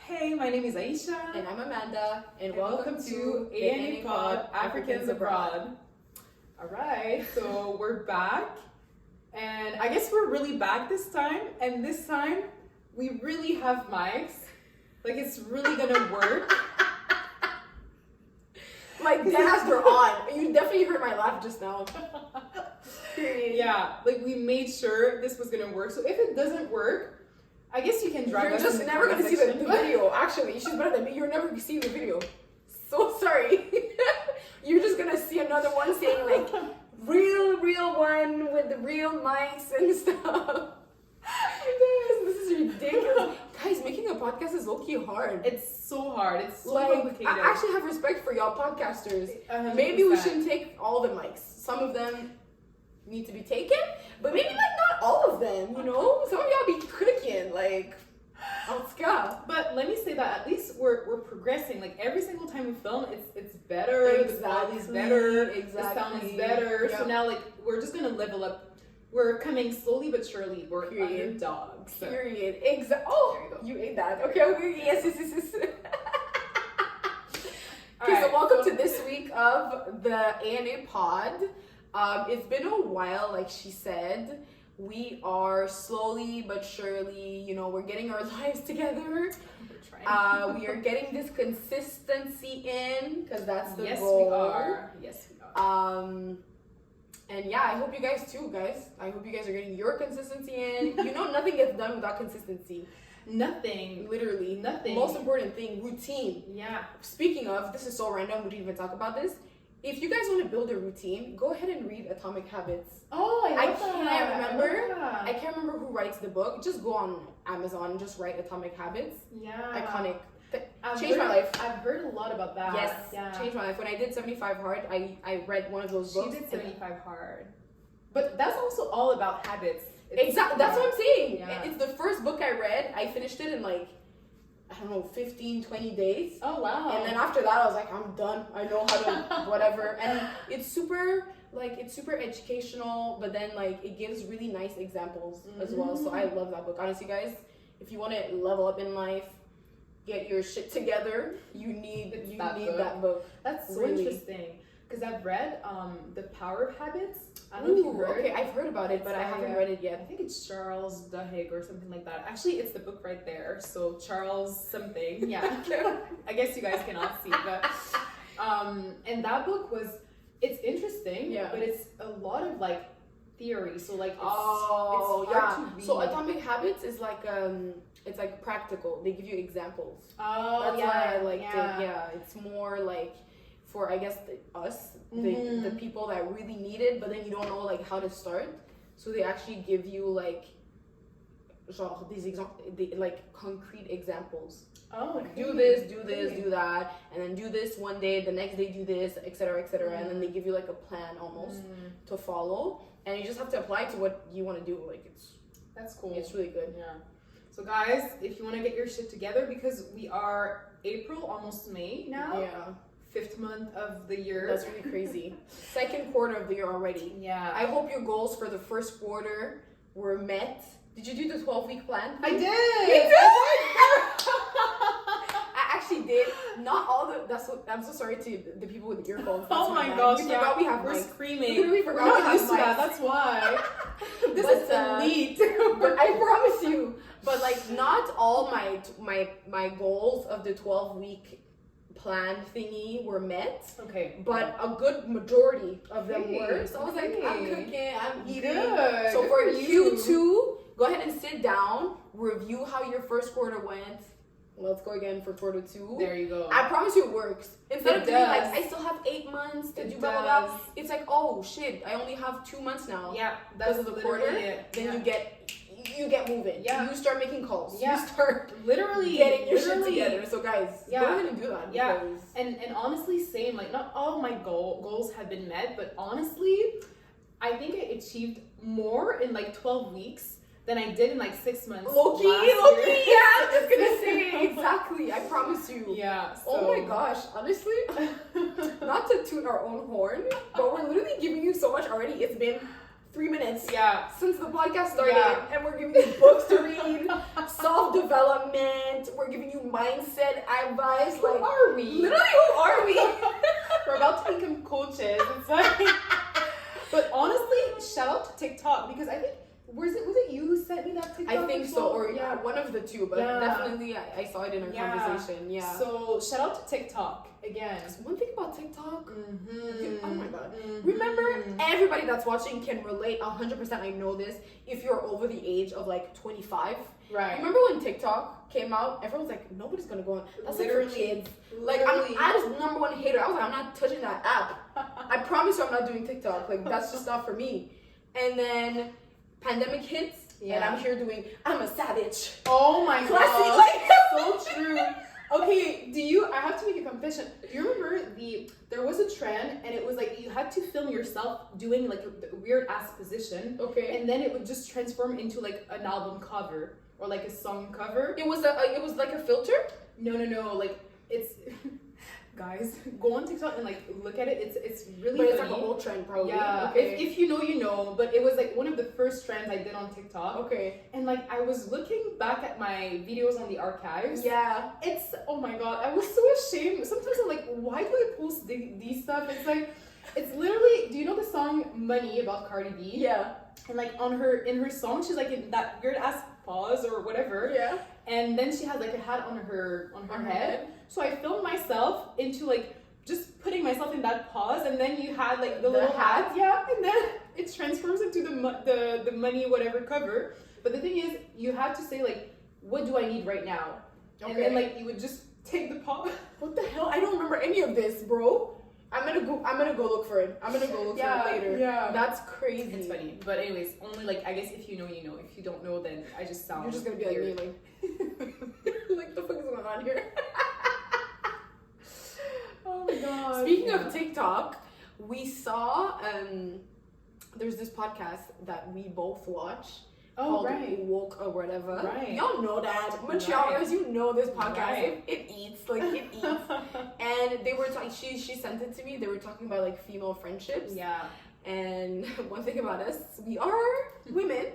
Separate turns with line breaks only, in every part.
Hey, my name is Aisha.
And I'm Amanda.
And welcome to ANA Pod Africans Abroad. Alright, so we're back. And I guess we're really back this time. And this time, we really have mics. Like, it's really gonna work.
Like, deadass, they're on. You definitely heard my laugh just now.
Yeah, like we made sure this was gonna work. So if it doesn't work, I guess you can drag us.
You're just never gonna see the video. Actually, she's better than me. You're never gonna see the video. So sorry. You're just gonna see another one saying like real one with the real mics and stuff. This is ridiculous. Guys, making a podcast is low-key hard.
It's so hard. It's so
like,
complicated.
I actually have respect for y'all podcasters.
100%.
Maybe we shouldn't take all the mics. Some of them need to be taken, but maybe like not all of them, you know? Some of y'all be clicking, like, let's go.
But let me say that at least we're progressing. Like every single time we film, it's better. The quality is better. The sound is better. Yep. So now like we're just gonna level up. We're coming slowly but surely. We're underdogs. So.
Period. Oh, you ate that. Okay. Yes. Okay, right, so welcome to this week of the ANA Pod. It's been a while, like she said. We are slowly but surely, we're getting our lives together. We're trying. We are getting this consistency in, because that's the goal.
Yes, we are.
And yeah, I hope you guys too, guys. I hope you guys are getting your consistency in. Nothing gets done without consistency.
Nothing.
Literally.
Nothing.
Most important thing, routine.
Yeah.
Speaking of, this is so random, we didn't even talk about this. If you guys want to build a routine, go ahead and read Atomic Habits.
Oh, I
can't remember who writes the book. Just go on Amazon and just write Atomic Habits.
Yeah.
Iconic. Changed my life.
I've heard a lot about that.
Yes.
Yeah.
Changed my life. When I did 75 Hard, I read one of those books.
She did 75 Hard. But that's also all about habits.
Exactly. That's what I'm saying.
Yeah.
It's the first book I read. I finished it in like, 15, 20 days.
Oh, wow.
And then after that, I was like, I'm done. I know how to whatever. And it's super educational, but then like it gives really nice examples as well. So I love that book. Honestly, guys, if you want to level up in life, get your shit together, you need that book.
That's so
really
interesting. Because I've read The Power of Habits. I don't know if you've heard.
Okay, I've heard about it, but I haven't read it yet.
I think it's Charles Duhigg or something like that. Actually, it's the book right there. So Charles something. Yeah. I guess you guys cannot see, but and that book it's interesting, but it's a lot of like theory. So like it's hard to read.
So Atomic Habits is like it's like practical. They give you examples.
Oh,
that's why I liked it. Yeah, it's more like for I guess the people that really need it, but then you don't know like how to start. So they actually give you like like concrete examples.
Oh, okay.
Do this, do that, and then do this one day, the next day do this, etc., and then they give you like a plan almost to follow, and you just have to apply to what you want to do. Like
that's cool.
It's really good.
Yeah. So guys, if you want to get your shit together, because we are April, almost May now.
Yeah.
5th month of the year.
That's really crazy. 2nd quarter of the year already.
Yeah.
I hope your goals for the 1st quarter were met. Did you do the 12-week plan?
I did.
You did? I actually did. Not all the. I'm so sorry to the people with earphones.
Oh my gosh!
We forgot we have
We're
mics.
screaming.
Literally
We're
forgot
not
we have
used to that.
mics.
That's why. This is elite.
But I promise you. But like, not all my goals of the 12-week plan thingy were met.
Okay.
But a good majority of them were. So I was like, I'm cooking, I'm eating.
Good.
So for Q2, go ahead and sit down, review how your 1st quarter went. Let's go again for quarter 2.
There you go.
I promise you it works. Instead of being like, I still have 8 months to do blah blah blah. It's like, oh shit, I only have 2 months now.
Yeah,
that's the quarter. Then you get moving.
Yeah.
You start making calls.
Yeah.
You start
literally
getting your shit together. So guys, go ahead and do that.
Yeah. And honestly, same. Like not all of my goals have been met, but honestly, I think I achieved more in like 12 weeks than I did in like 6 months.
Low-key, yeah. I was gonna say exactly. I promise you.
Yeah. So.
Oh my gosh, honestly, not to toot our own horn, but we're literally giving you so much already. It's been 3 minutes.
Yeah.
Since the podcast started,
Yeah.
and we're giving you books to read, self-development, we're giving you mindset advice.
Who are we?
Literally, who are we?
We're about to become coaches. It's like, but honestly, shout out to TikTok because I think was it you who sent me that TikTok?
I think
as
so,
well?
or one of the two, but definitely I saw it in our conversation. Yeah.
So shout out to TikTok again.
One thing about TikTok, oh my god.
Mm-hmm.
Remember, everybody that's watching can relate 100%. I know this. If you're over the age of like 25,
right?
Remember when TikTok came out? Everyone's like, nobody's gonna go on. That's
Literally,
like for kids.
Literally.
I was number one hater. I was like, I'm not touching that app. I promise you, I'm not doing TikTok. Like that's just not for me. And then pandemic hits. And I'm here doing, I'm a savage.
Oh my
Classy,
god. So true. Okay, I have to make a confession. Do you remember there was a trend and it was like you had to film yourself doing like a weird ass position.
Okay.
And then it would just transform into like an album cover or like a song cover.
It was like a filter?
No. Like it's guys, go on TikTok and like look at it. It's really
But it's
funny.
like an old trend probably.
Yeah.
Okay.
If you know, you know. But it was like one of the first trends I did on TikTok.
Okay.
And like I was looking back at my videos on the archives.
Yeah.
It's oh my god, I was so ashamed. Sometimes I'm like, why do I post these stuff? It's like, it's literally. Do you know the song "Money" about Cardi B?
Yeah.
And like in her song, she's like in that weird ass pause or whatever.
Yeah.
And then she has like a hat on her head. So I filmed myself into like just putting myself in that pause, and then you had like the little hat, and then it transforms into the money whatever cover. But the thing is, you have to say like, what do I need right now? Okay. And then like you would just take the pause.
What the hell? I don't remember any of this, bro. I'm gonna go look for it. I'm gonna go look for it later.
Yeah.
That's crazy.
It's funny. But anyways, only like I guess if you know, you know. If you don't know, then I just sound.
You're just gonna be like
weird.
me, like the fuck is going on here?
Oh my god.
Speaking of TikTok, we saw there's this podcast that we both watch. Called Woke or whatever.
Right.
Y'all know that. Montrealers, you know this podcast.
Right.
It eats. And they were talking, she sent it to me. They were talking about like female friendships.
Yeah.
And one thing about us, we are women.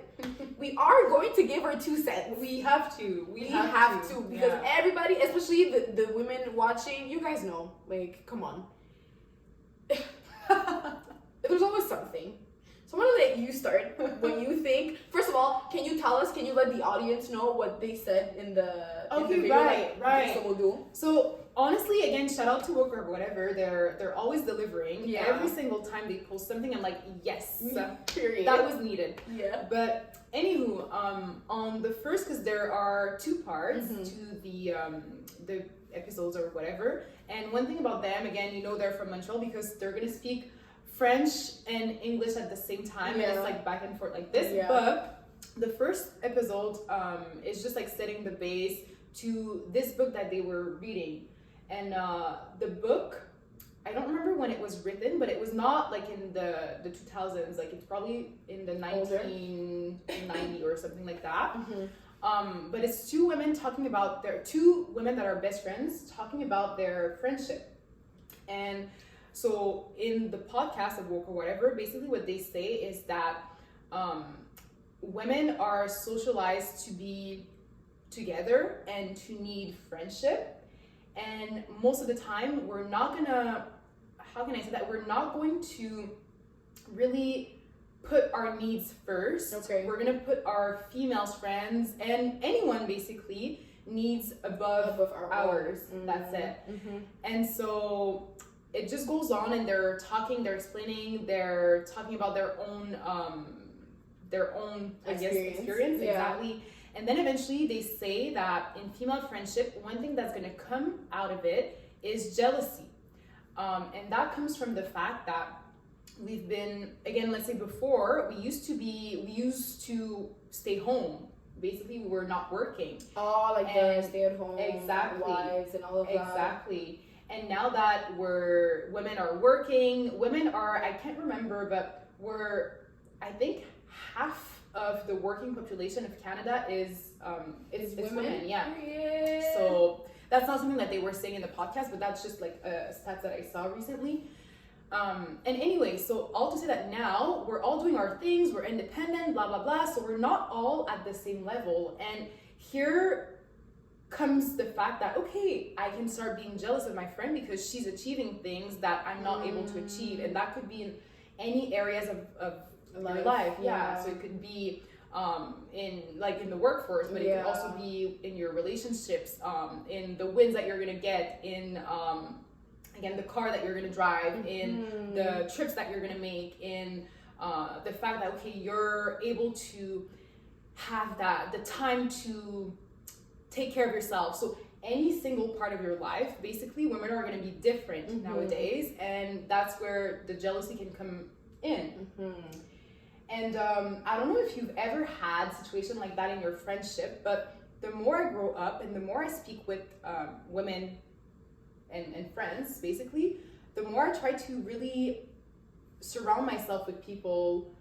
We are going to give our 2 cents.
We have to. We have to.
Because everybody, especially the women watching, you guys know. Like, come on. There's always something. So I'm gonna let you start when you think. First of all, can you let the audience know what they said in the video?
Right.
Okay, so we'll do.
So honestly, again, shout out to Woke or whatever. They're always delivering.
Yeah.
Every single time they post something, I'm like, yes,
Period.
that was needed.
Yeah.
But anywho, on the first, because there are 2 parts to the episodes or whatever. And one thing about them, again, you know, they're from Montreal because they're gonna speak French and English at the same time, and it's like back and forth like this.
Yeah.
But the first episode is just like setting the base to this book that they were reading, and the book, I don't remember when it was written, but it was not like in the 2000s. Like it's probably in the 1990 or something like that. But it's 2 women talking about 2 women that are best friends talking about their friendship. And so in the podcast of Woke or whatever, basically what they say is that women are socialized to be together and to need friendship. And most of the time, we're not gonna, how can I say that? We're not going to really put our needs first.
Okay.
We're gonna put our female friends and anyone basically needs above ours. That's it. And so it just goes on, and they're explaining, they're talking about their own I guess experience.
Yeah.
Exactly. And then eventually they say that in female friendship, one thing that's gonna come out of it is jealousy. And that comes from the fact that we've been, again, let's say before, we used to stay home. Basically, we were not working.
Oh, like the stay-at-home wives and all of that.
Exactly. And now that women are working, I can't remember, but I think half of the working population of Canada is women. Yeah. So that's not something that they were saying in the podcast, but that's just like a stats that I saw recently. And anyway, so all to say that now we're all doing our things, we're independent, blah, blah, blah. So we're not all at the same level. And here comes the fact that, okay, I can start being jealous of my friend because she's achieving things that I'm not able to achieve. And that could be in any areas of your life. Yeah. So it could be in the workforce, but it could also be in your relationships, in the wins that you're gonna get, in again, the car that you're gonna drive, in the trips that you're gonna make, in the fact that, okay, you're able to have the time to take care of yourself. So any single part of your life, basically, women are gonna be different nowadays, and that's where the jealousy can come in. And I don't know if you've ever had a situation like that in your friendship, but the more I grow up and the more I speak with women and friends, basically, the more I try to really surround myself with people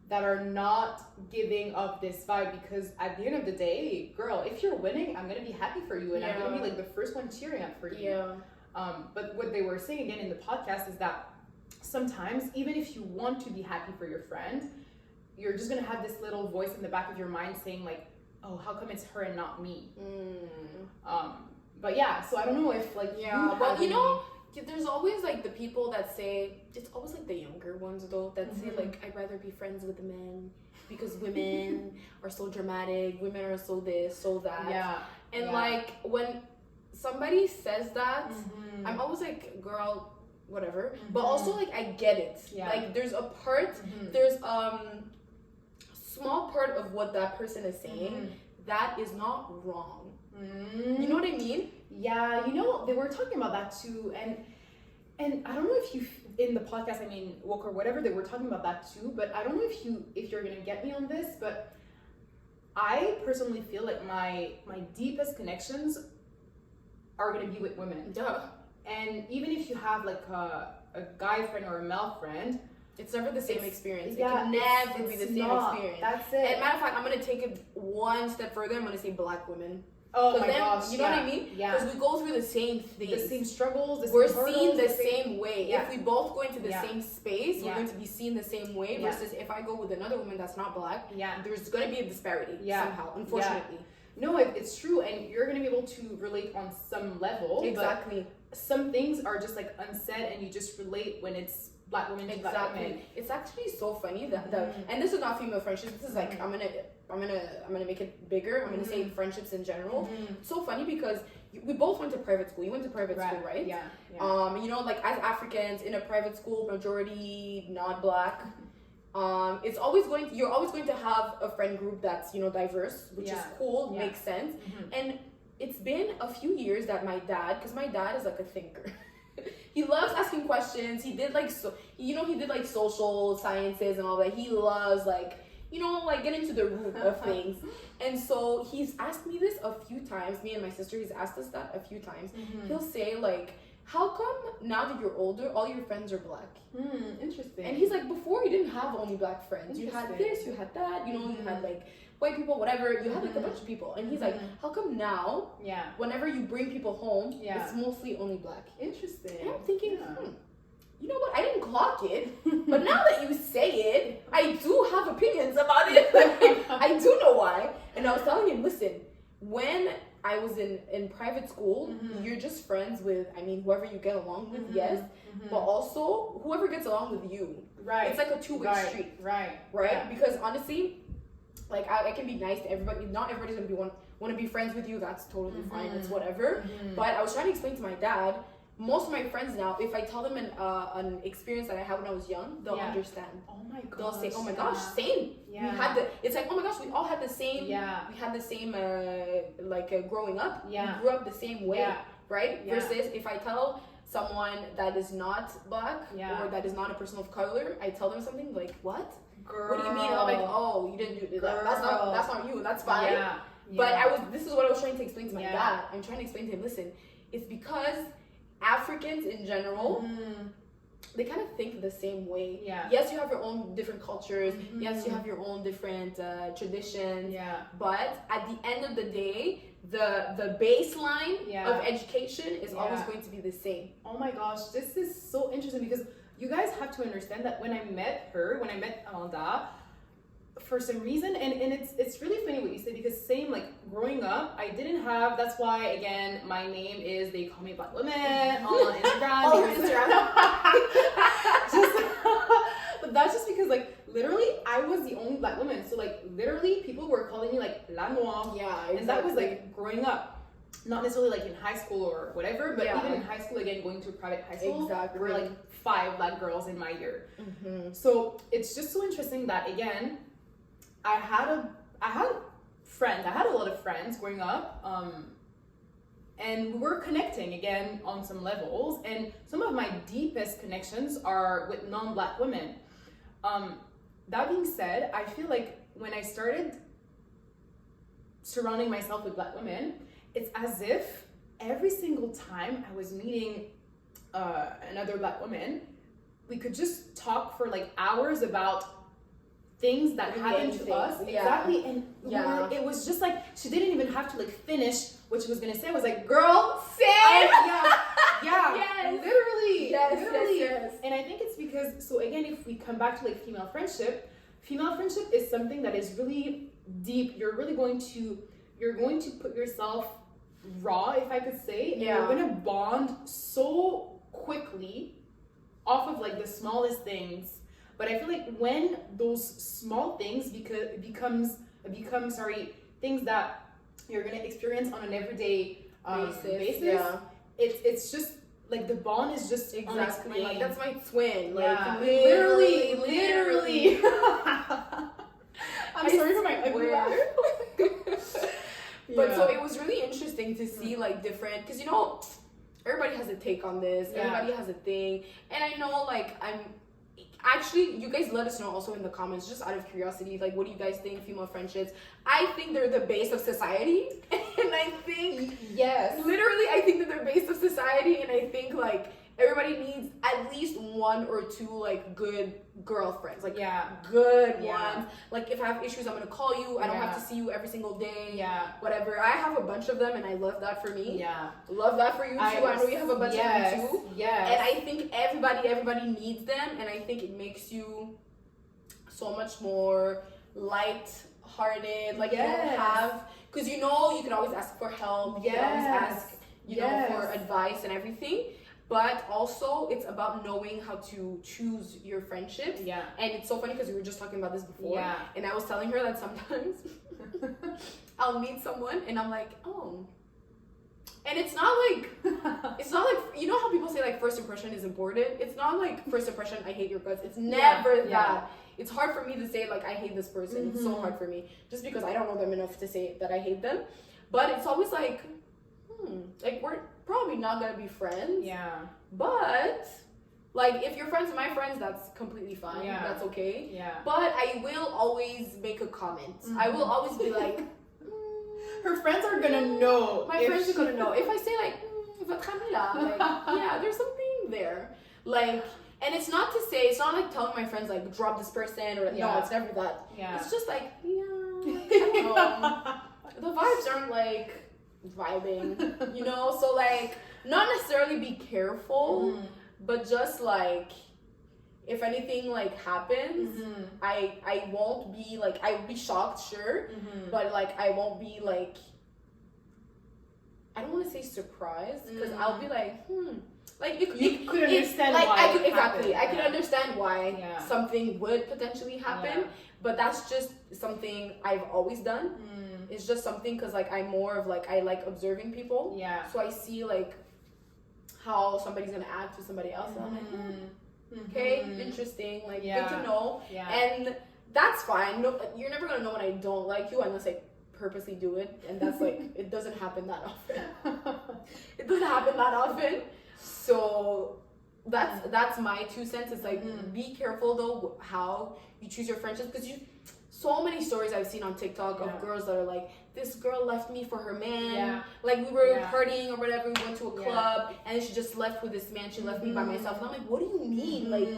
that are not giving up this vibe, because at the end of the day, girl, if you're winning, I'm gonna be happy for you, and I'm gonna be like the first one cheering up for you. But what they were saying again in the podcast is that sometimes, even if you want to be happy for your friend, you're just gonna have this little voice in the back of your mind saying like, oh, how come it's her and not me? But yeah, so I don't know if like
there's always like the people that say, it's always like the younger ones though, that say like, I'd rather be friends with men because women are so dramatic, women are so this, so that. And like when somebody says that, I'm always like, girl, whatever. But also like I get it. Like there's a part, there's small part of what that person is saying that is not wrong. You know what I mean?
Yeah, they were talking about that too, and I don't know if you in the podcast, I mean, Woke or whatever, they were talking about that too, but I don't know if you're gonna get me on this, but I personally feel like my deepest connections are gonna be with women. And even if you have like a guy friend or a male friend,
it's never the same experience. It can never be the same experience.
That's it.
And matter of fact, I'm gonna take it one step further. I'm gonna say black women.
Oh my gosh,
you know what I mean? Yeah. Because we go through the same things.
The same struggles,
we're seen the same way.
Yeah.
If we both go into the same space, we're going to be seen the same way, versus if I go with another woman that's not black, there's going to be a disparity somehow, unfortunately.
No, it's true, and you're going to be able to relate on some level.
Exactly.
But some things are just like unsaid, and you just relate when it's black women to black women.
It's actually so funny that and this is not female friendships. This is like I'm gonna make it bigger. I'm gonna say friendships in general. It's so funny because we both went to private school. You went to private school, right?
Yeah.
Like as Africans in a private school, majority not black. It's always you're always going to have a friend group that's diverse, which is cool, makes sense. And it's been a few years that my dad, because my dad is like a thinker. He loves asking questions. He did like he did like social sciences and all that. He loves like get into the root of things. And so he's asked me this a few times. Me and my sister, he's asked us that a few times. He'll say like, how come now that you're older, all your friends are black?
Interesting.
And he's like, before you didn't have only black friends. You had this, you had that, you had like white people, whatever. You had like a bunch of people. And he's like, how come now, whenever you bring people home, it's mostly only black?
Interesting.
And I'm thinking, you know what? I didn't clock it, but now that you say it, I do have opinions about it. I do know why. And I was telling him, listen, when I was in private school, you're just friends with, whoever you get along with, yes, but also whoever gets along with you.
Right.
It's like a two-way street.
Right.
Yeah. Because honestly, like I can be nice to everybody. Not everybody's gonna want to be friends with you. That's totally fine. It's whatever. But I was trying to explain to my dad, most of my friends now, if I tell them an experience that I had when I was young, they'll understand.
Oh my gosh.
They'll say, oh my gosh, same.
Yeah.
We had it's like, oh my gosh, we all had the same.
Yeah.
We had the same, growing up.
Yeah.
We grew up the same way.
Yeah.
Right?
Yeah.
Versus if I tell someone that is not black or that is not a person of color, I tell them something like, what?
Girl.
What do you mean? And I'm like, oh, you didn't do that. That's not you. That's fine. Yeah. But this is what I was trying to explain to my dad. I'm trying to explain to him, listen, it's because Africans in general, they kind of think the same way. Yeah. Yes, you have your own different cultures. Yes, you have your own different traditions. Yeah. But at the end of the day, the baseline of education is always going to be the same.
Oh my gosh, this is so interesting because you guys have to understand that when I met Amanda, for some reason, and it's really funny what you say, because same, like, growing up, I didn't have, that's why, again, my name is, they call me Black Woman on Instagram. But that's just because, like, literally, I was the only Black woman, so, like, literally, people were calling me, like, La Noire.
Yeah, exactly.
And that was, like, growing up. Not necessarily, like, in high school or whatever, but even in high school, again, going to a private high school, there were, like, 5 Black girls in my year. So, it's just so interesting that, again, I had friends. I had a lot of friends growing up, and we were connecting again on some levels. And some of my deepest connections are with non-Black women. That being said, I feel like when I started surrounding myself with Black women, it's as if every single time I was meeting another Black woman, we could just talk for like hours about things that happened to us. Exactly. And it was just like, she didn't even have to like finish what she was gonna say. I was like, girl,
same.
Literally.
Yes.
And I think it's because, so again, if we come back to like female friendship is something that is really deep. You're going to put yourself raw, if I could say, and you're gonna bond so quickly off of like the smallest things. But I feel like when those small things become things that you're gonna experience on an everyday basis, it's just like the bond is just
exactly like, that's my twin. Like
literally. I'm sorry for my ugly laugh.
But so it was really interesting to see like different, because you know everybody has a take on this, everybody has a thing, and I know like actually, you guys let us know also in the comments, just out of curiosity, like, what do you guys think female friendships? I think they're the base of society, and I think, literally, I think that they're base of society, and I think, like, everybody needs at least 1 or 2, like, good girlfriends, like, good ones. Like, if I have issues, I'm gonna call you. I don't have to see you every single day. Whatever. I have a bunch of them, and I love that for me. Love that for you too. I know you have a bunch of them too. And I think everybody needs them, and I think it makes you so much more light-hearted. Like, you don't have, because you know you can always ask for help. You can always ask, you know, for advice and everything. But also, it's about knowing how to choose your friendships. And it's so funny because we were just talking about this before. And I was telling her that sometimes I'll meet someone and I'm like, oh. And it's not like, you know how people say like first impression is important? It's not like first impression, I hate your guts. It's never that. It's hard for me to say like, I hate this person. It's so hard for me. Just because I don't know them enough to say that I hate them. But it's always like, like we're probably not gonna be friends. But like if you're friends with my friends, that's completely fine. That's okay. But I will always make a comment. I will always be like,
her friends are gonna know.
My friends are gonna know. If I say like, votre ami là, like, there's something there. Like, and it's not to say, it's not like telling my friends like drop this person or no, it's never that. It's just like, I don't know. The vibes aren't like vibing, you know? So like, not necessarily be careful, but just like, if anything like happens, I won't be like, I will be shocked, sure, but like I won't be like, I don't want to say surprised, because I'll be like, like you could understand like, why I could understand why something would potentially happen, but that's just something I've always done. It's just something because like I'm more of like, I like observing people, so I see like how somebody's gonna act with somebody else, and I'm like, okay, interesting, like good to know. And that's fine. No, you're never gonna know when I don't like you unless I purposely do it, and that's like, it doesn't happen that often. It doesn't happen that often. So that's my 2 cents. It's like, be careful though how you choose your friendships, because so many stories I've seen on TikTok of girls that are like, this girl left me for her man. Like we were partying or whatever, we went to a club and then she just left with this man, she left me by myself. And I'm like, what do you mean? Like,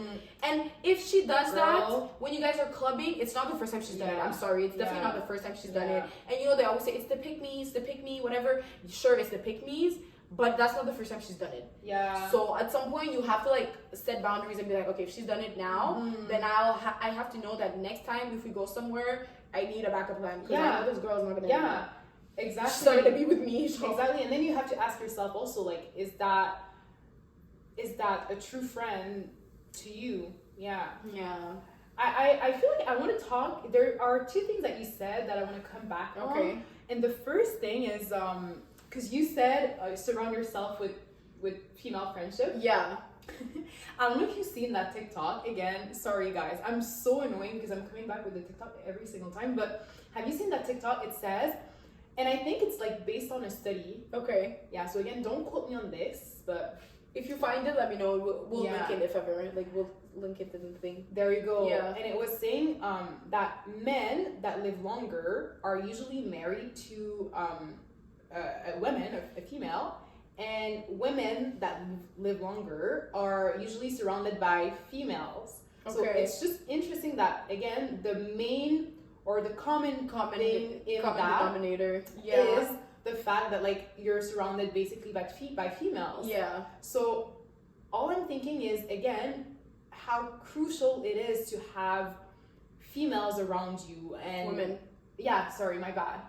and if she does that when you guys are clubbing, it's not the first time she's done it. I'm sorry, it's definitely not the first time she's done it. And you know, they always say it's the pick me, whatever. Sure, it's the pick me's, but that's not the first time she's done it.
Yeah.
So at some point you have to like set boundaries and be like, okay, if she's done it now, then I have to know that next time if we go somewhere, I need a backup plan because I know this girl is not gonna.
Yeah. Exactly.
She's not gonna be with me. So.
Exactly, and then you have to ask yourself also, like, is that a true friend to you? Yeah.
Yeah.
I feel like I want to talk. There are two things that you said that I want to come back on.
Okay.
And the first thing is because you said surround yourself with female friendship.
Yeah.
I don't know if you've seen that TikTok. Again, sorry guys, I'm so annoying because I'm coming back with the TikTok every single time. But have you seen that TikTok? It says, and I think it's like based on a study.
Okay.
Yeah. So again, don't quote me on this, but
if you find it, let me know. We'll
Yeah.
link it if ever. Like we'll link it to the thing.
there you go.
Yeah.
And it was saying that men that live longer are usually married to a woman, a female, and women that live longer are usually surrounded by females. So
Okay.
it's just interesting that again the main or the common thing in
common
that
denominator.
is the fact that like you're surrounded basically by females.
Yeah.
So all I'm thinking is again how crucial it is to have females around you and
Women.
Yeah, sorry, my bad.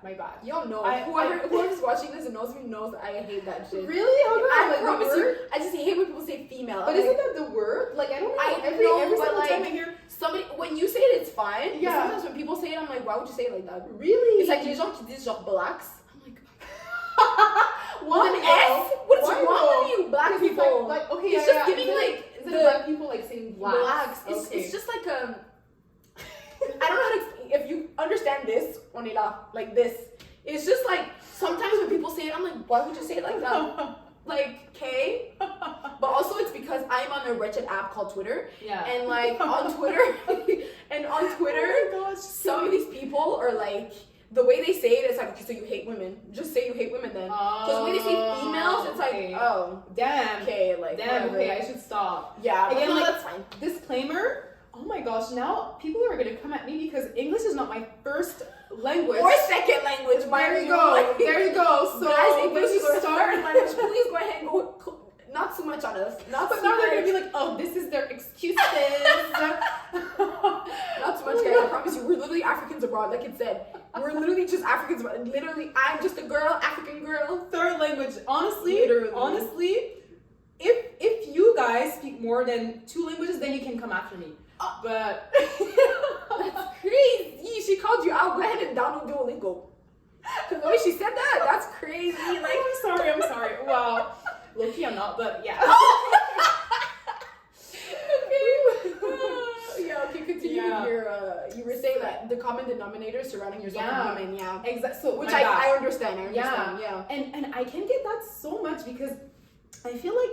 Y'all know.
I-
Whoever's watching this and knows me knows I hate that shit.
Really? How come?
I
Like, the
promise you,
word?
I just hate when people say female.
But
I'm
isn't
like,
that the word? Like I don't know.
I
every
know,
every
but,
single
like,
time I hear
somebody when you say it, it's fine. But
Yeah.
sometimes when people say it, I'm like, why would you say it like that?
really.
It's like les gens qui disent genre blacks. I'm like,
Why
with an S? What's
Why
wrong
though?
with you, black
Because it's
people?
like okay,
It's
yeah,
just
yeah.
giving,
Is it
like,
is it
the-
black people like saying blacks?
It's just like I don't know how to explain. If you understand this, on est là, like this. It's just like sometimes when people say it, I'm like, why would you say it like that? Like, okay. But also it's because I'm on a wretched app called Twitter.
Yeah.
And like on Twitter
Oh my gosh,
some of these people are like the way they say it is like, okay, so you hate women. Just say you hate women then. Because the way they say females, it's
okay.
like, oh,
damn.
okay, like
Damn,
whatever.
okay, I should stop.
Yeah,
Again,
no,
like,
that's fine.
Disclaimer. Oh my gosh, now people are gonna come at me because English is not my first language.
Or second language,
There you go. There you go. So
guys, English
this
is our
start-
third language. Please go ahead and go. Not too much on us. Not
But
too
now
much.
they're gonna be like, oh, this is their excuses.
Not too much, guys. I promise you, we're literally Africans abroad, like it said. We're literally just Africans abroad. Literally, I'm just a girl, African girl.
Third language. Honestly,
Literally.
if you guys speak more than 2 languages, then you can come after me. But
That's crazy. She called you out. Go ahead and download Duolingo. Because the way she said that, that's crazy. Like,
I'm sorry. Wow. Low-key, I'm not, but yeah.
okay, continue.
Yeah.
You were saying that the common denominator is surrounding yourself
Yeah.
with women, yeah.
Exactly. So
Which
my bad.
I understand. Yeah.
And I can get that so much because I feel like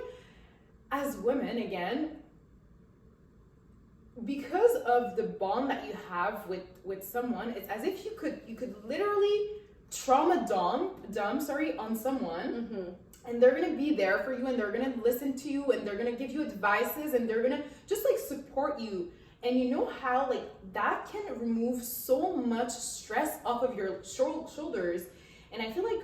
as women, again, because of the bond that you have with someone, it's as if you could literally trauma dump on someone,
Mm-hmm.
and they're gonna be there for you, and they're gonna listen to you, and they're gonna give you advices, and they're gonna just like support you. And you know how like that can remove so much stress off of your shoulders. And I feel like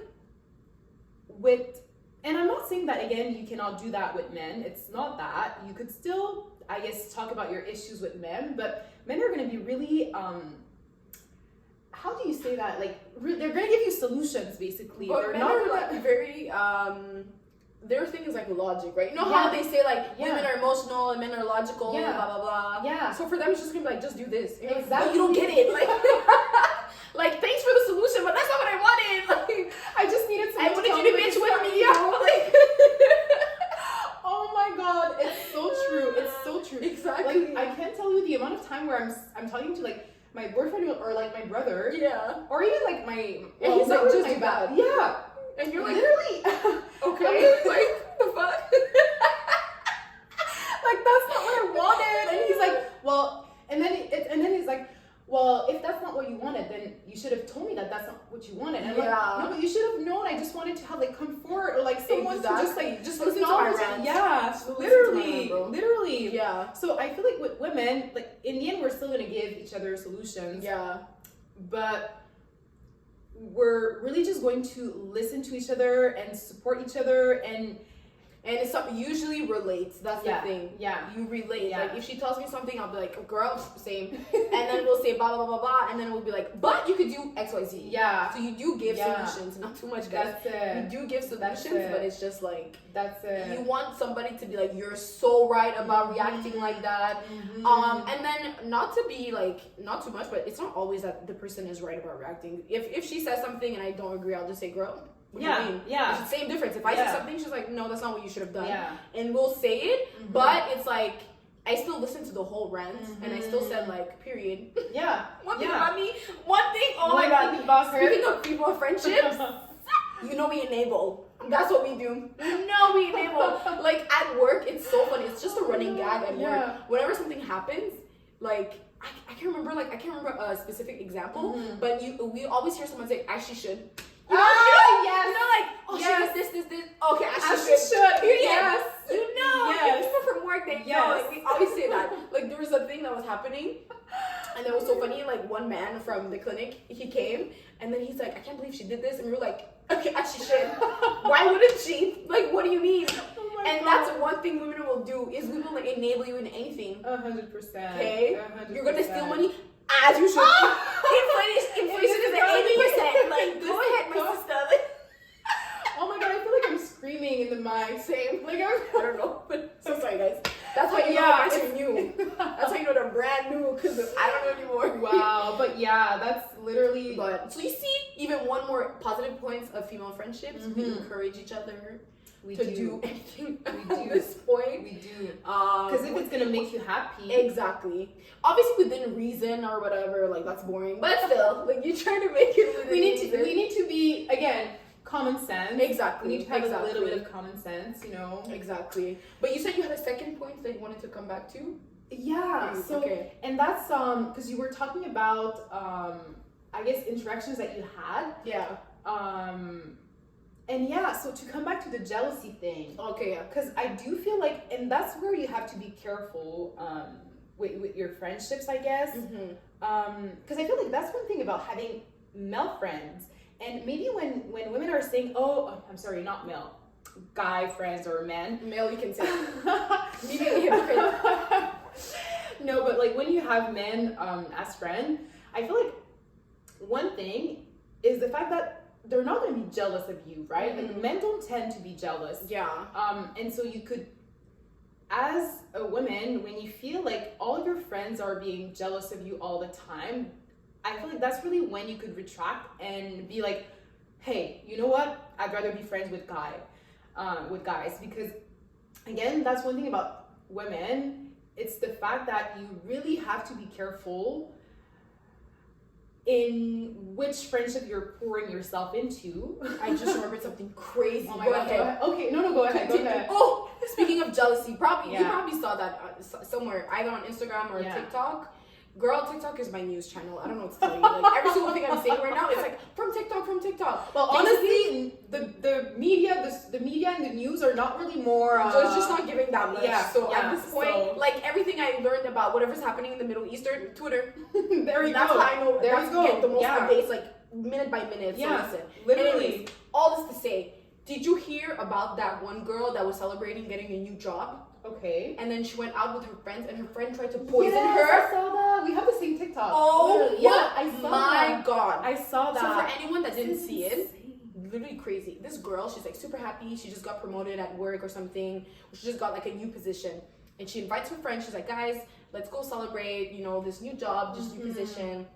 and I'm not saying that again you cannot do that with men. It's not that. You could still, I guess, talk about your issues with men, but men are gonna be really how do you say that? Like they're gonna give you solutions basically.
But
They're
men
not
are
gonna,
like very their thing is like logic, right? You know
Yeah.
how they say like
Yeah.
women are emotional and men are logical,
Yeah.
blah blah blah.
Yeah.
So for them, it's just gonna be like, just do this. And you're like,
Exactly.
but you don't get it. Like, like thanks for the solution, but that's not what I wanted. Like,
I just needed
I
someone
wanted
tell
you
me
to
this
bitch with
part,
me.
you know?
Like,
Oh my god, it's so true. It's so true.
exactly.
Like I can't tell you the amount of time where I'm talking to like my boyfriend or like my brother,
yeah.
or even like my
And he's like,
not
just
my
do
ba-
that.
Yeah,
And you're like,
literally.
okay, like the fuck.
Like that's not what I wanted. And he's like, well, and then he's like, well, if that's not what you wanted, then you should have told me that that's not what you wanted. And I'm
Yeah.
like, no, but you should have known. I just wanted to have like comfort or like someone to just
listen to my
acknowledge it.
rants.
Yeah,
Just listen to my
literally,
rant, bro.
literally.
Yeah.
So I feel like with women, like in the end, we're still gonna give each other solutions.
Yeah.
But we're really just going to listen to each other and support each other, and
it's usually relates. That's the thing.
Yeah.
You relate.
Yeah.
Like if she tells me something, I'll be like, girl, same. And then we'll say blah blah blah blah, and then we'll be like, but you could do X, Y, Z.
Yeah.
So you do give solutions, not too much, guys.
That's it.
You do give solutions, but it's just like
that's it.
You want somebody to be like, you're so right about reacting like that. And then not to be like, not too much, but it's not always that the person is right about reacting. If she says something and I don't agree, I'll just say, girl, what do you mean?
Yeah.
It's the same difference. If I say something, she's like, no, that's not what you should have done.
Yeah.
And we'll say it, but it's like, I still listened to the whole rant, and I still said like, period.
Yeah.
One thing about me, oh
my God,
speaking of people and friendships, you know we enable. That's what we do. You know we enable. Like at work, it's so funny. It's just a running gag at work. Whenever something happens, like I can't remember a specific example, but we always hear someone say, "As she should." You know,
yes.
You know, like, oh, she does this. Okay, as
she should.
Period.
Yes.
You know,
Yes.
people from work, they know. Like, we always say that. Like, there was a thing that was happening, and it was so funny. Like, one man from the clinic, he came, and then he's like, I can't believe she did this. And we were like, okay, as she should. Why wouldn't she? Like, what do you mean? And that's one thing women will do, is we will enable you in anything.
100%.
Okay?
100%.
You're gonna steal money? As you should. Inflation is at 80%. Like, go ahead, my sister.
Oh my god, I feel like I'm screaming in the mic.
Same.
Like,
I don't know. But so sorry, guys. That's how you know they're new. That's how you know they're brand new, because I don't know anymore.
Wow. But yeah, that's literally.
But so you see, even one more positive points of female friendships. We encourage each other to do anything at this point.
We do. Because if it's gonna make you happy.
Exactly. Obviously within reason or whatever, like that's boring. But still, like you're trying to make it within reason.
We need to be, again, common sense.
Exactly.
We need to have a little bit of common sense, you know.
Exactly. But you said you had a second point that you wanted to come back to?
Yeah. So and that's because you were talking about I guess interactions that you had.
Yeah.
And yeah, so to come back to the jealousy thing.
Okay, yeah.
Because I do feel like, and that's where you have to be careful with your friendships, I guess. Because I feel like that's one thing about having male friends. And maybe when women are saying, oh, I'm sorry, not male, guy friends or men.
Male, you can say. Immediately hypocrite.
No, but like when you have men as friends, I feel like one thing is the fact that they're not going to be jealous of you, right? Like men don't tend to be jealous.
Yeah.
And so you could, as a woman, when you feel like all of your friends are being jealous of you all the time, I feel like that's really when you could retract and be like, hey, you know what? I'd rather be friends with guys, because again, that's one thing about women. It's the fact that you really have to be careful in which friendship you're pouring yourself into.
I just remembered something crazy.
Oh my God, go ahead. Okay, no, go ahead. Go ahead.
Oh, speaking of jealousy, you probably saw that somewhere, either on Instagram or TikTok. Girl, TikTok is my news channel. I don't know what to tell you. Like every single thing I'm saying right now, it's like from TikTok.
Well, honestly, the media and the news are not really more.
So it's just not giving that much. At this point,
so,
like everything I learned about whatever's happening in the Middle Eastern, Twitter.
There you
That's
go.
how I know.
There
that's
you go.
Get the most updates, like minute by minute. So listen,
literally.
Anyways, all this to say, did you hear about that one girl that was celebrating getting a new job?
Okay.
And then she went out with her friends, and her friend tried to poison her.
I saw that. We have the same TikTok.
Oh,
yeah, I saw
my God.
I saw that.
So for anyone that didn't see it, literally crazy. This girl, she's like super happy. She just got promoted at work or something. She just got like a new position. And she invites her friends. She's like, guys, let's go celebrate, you know, this new job, this new position.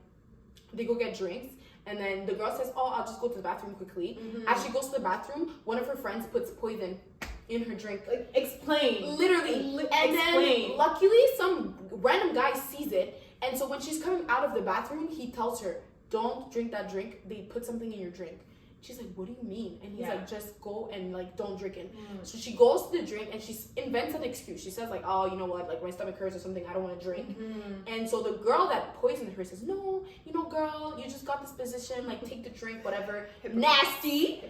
They go get drinks. And then the girl says, oh, I'll just go to the bathroom quickly. As she goes to the bathroom, one of her friends puts poison in her drink.
Like, explain.
Literally. And then luckily some random guy sees it. And so when she's coming out of the bathroom, he tells her, don't drink that drink. They put something in your drink. She's like, what do you mean? And he's like, just go and like, don't drink it. So she goes to the drink and she invents an excuse. She says like, oh, you know what? Like my stomach hurts or something. I don't want to drink. And so the girl that poisoned her says, no, you know, girl, you just got this position. Like take the drink, whatever. Nasty.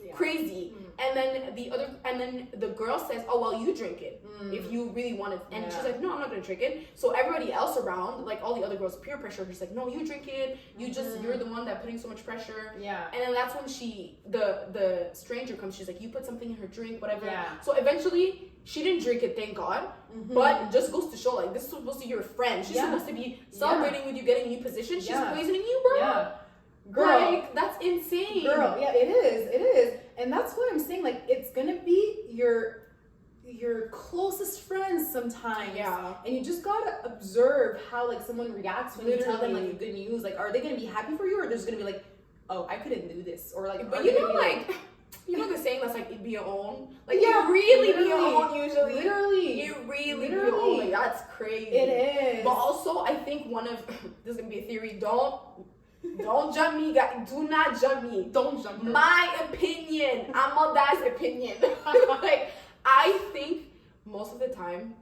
Yeah.
Crazy. And then the girl says, oh well, you drink it if you really want it. And she's like, no, I'm not gonna drink it. So everybody else around, like all the other girls, peer pressure, she's like, no, you drink it, you're the one that putting so much pressure.
Yeah.
And then that's when the stranger comes, she's like, you put something in her drink, whatever.
Yeah.
So eventually she didn't drink it, thank God. But it just goes to show, like, this is supposed to be your friend. She's supposed to be celebrating with you getting a new position. She's poisoning you, bro.
Yeah. Girl,
like, that's insane.
Girl, yeah, it is. And that's what I'm saying, like, it's gonna be your closest friends sometimes.
Yeah.
And you just gotta observe how, like, someone reacts when you tell them, like, the good news. Like, are they gonna be happy for you, or they're just gonna be like, oh, I couldn't do this, or like,
but you know, like you know the saying that's like, be your own. Like, you really be your own usually.
Literally.
You really be your own. Like, that's crazy.
It is.
But also, I think one of this is gonna be a theory. Don't jump me, guys. Do not jump me.
Don't jump me.
My opinion. I'm on that opinion. Like, I think most of the time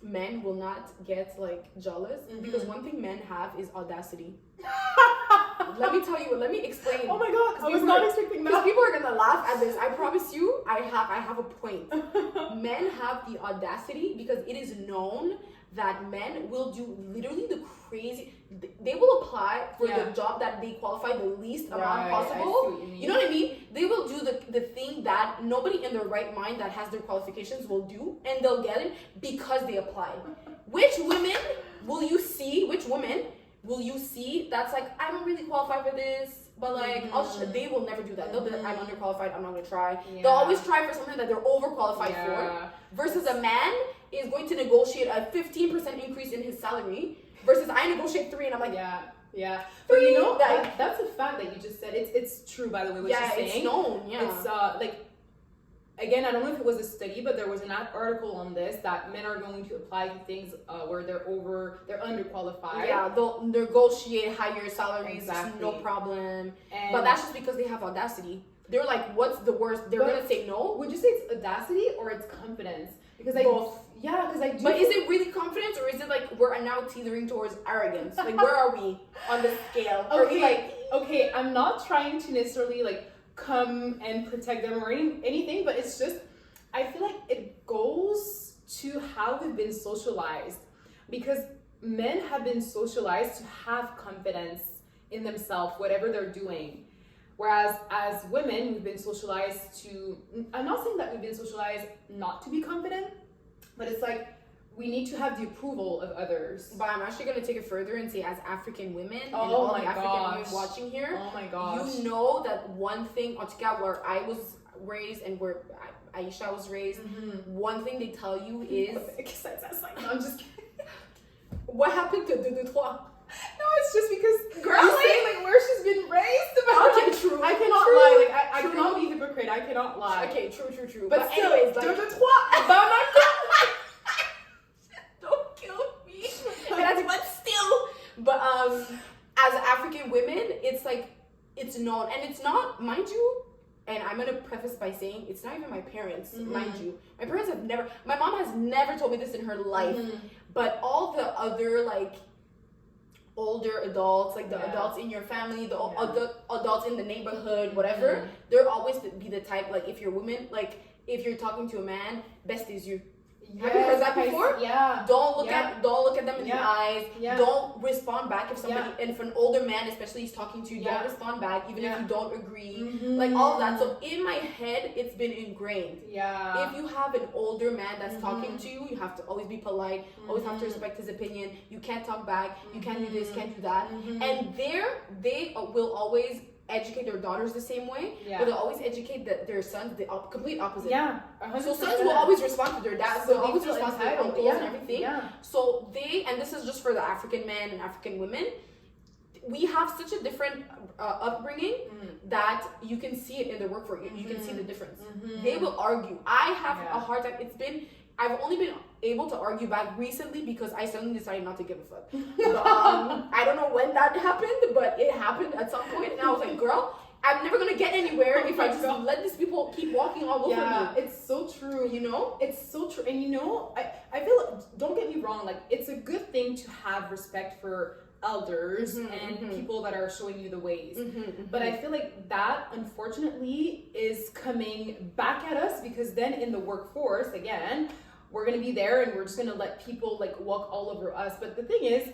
men will not get like jealous because one thing men have is audacity. Let me explain.
Oh my god, I was not expecting that.
Because people are gonna laugh at this. I promise you, I have a point. Men have the audacity because it is known that men will do literally the crazy. They will apply for the job that they qualify the least amount possible. You know what I mean? They will do the thing that nobody in their right mind that has their qualifications will do, and they'll get it because they applied. Which women will you see? That's like, I don't really qualify for this, but like, they will never do that. They'll be like, I'm underqualified, I'm not gonna try. They'll always try for something that they're overqualified for. Versus a man is going to negotiate a 15% increase in his salary. Versus I negotiate 3 and I'm like,
But you know, that's a fact that you just said. It's true, by the way, what you're saying.
It's known,
It's like, again, I don't know if it was a study, but there was an article on this that men are going to apply to things where they're underqualified.
Yeah, they'll negotiate higher salaries, no problem. But that's just because they have audacity. They're like, what's the worst? They're gonna say no.
Would you say it's audacity or it's confidence? Because
both.
Yeah, because I do.
But is it really confidence, or is it like we're now teetering towards arrogance? Like, where are we on the scale?
Okay, I'm not trying to necessarily like come and protect them or anything, but it's just, I feel like it goes to how we've been socialized, because men have been socialized to have confidence in themselves, whatever they're doing. Whereas as women, we've been socialized to, I'm not saying that we've been socialized not to be confident, but it's like, we need to have the approval of others.
But I'm actually going to take it further and say, as African women, and
oh
all the African women watching here,
oh my gosh,
you know that one thing, en tout cas, where I was raised and where Aisha was raised, one thing they tell you is...
I'm just kidding.
What happened to 2, 2, 3?
No, it's just because
girl,
like where she's been raised.
Okay, true.
I cannot lie. Like I cannot be a hypocrite. I cannot lie.
Okay, true.
But still,
anyways,
like,
2, 2, 3. Don't kill me. But still, as African women, it's like, it's known, and it's not, mind you. And I'm gonna preface by saying it's not even my parents, mind you. My mom has never told me this in her life. But all the other like older adults, like the adults in your family, the adults in the neighborhood, whatever, they're always be the type, like, if you're women, like if you're talking to a man, best is you. Have you heard that before?
Yeah.
Don't look at them in the eyes.
Yeah.
Don't respond back if somebody, and if an older man especially is talking to you, don't respond back even if you don't agree. Like all of that. So in my head, it's been ingrained.
Yeah.
If you have an older man that's talking to you, you have to always be polite. Always have to respect his opinion. You can't talk back. You can't do this. Can't do that. And they will always educate their daughters the same way, but they'll always educate their sons the complete opposite.
Yeah,
100%. So sons will always respond to their dads, they'll always respond to their uncles and everything.
Yeah.
So and this is just for the African men and African women, we have such a different upbringing that you can see it in their work for you. You can see the difference. They will argue. I have a hard time. I've only been able to argue back recently because I suddenly decided not to give a fuck. But, I don't know when that happened, but it happened at some point, and I was like, girl, I'm never gonna get anywhere if I just let these people keep walking all over me.
It's so true.
You know?
It's so true. And you know, I feel, don't get me wrong, like, it's a good thing to have respect for elders and people that are showing you the ways. But I feel like that, unfortunately, is coming back at us, because then in the workforce, again, we're going to be there and we're just going to let people like walk all over us. But the thing is,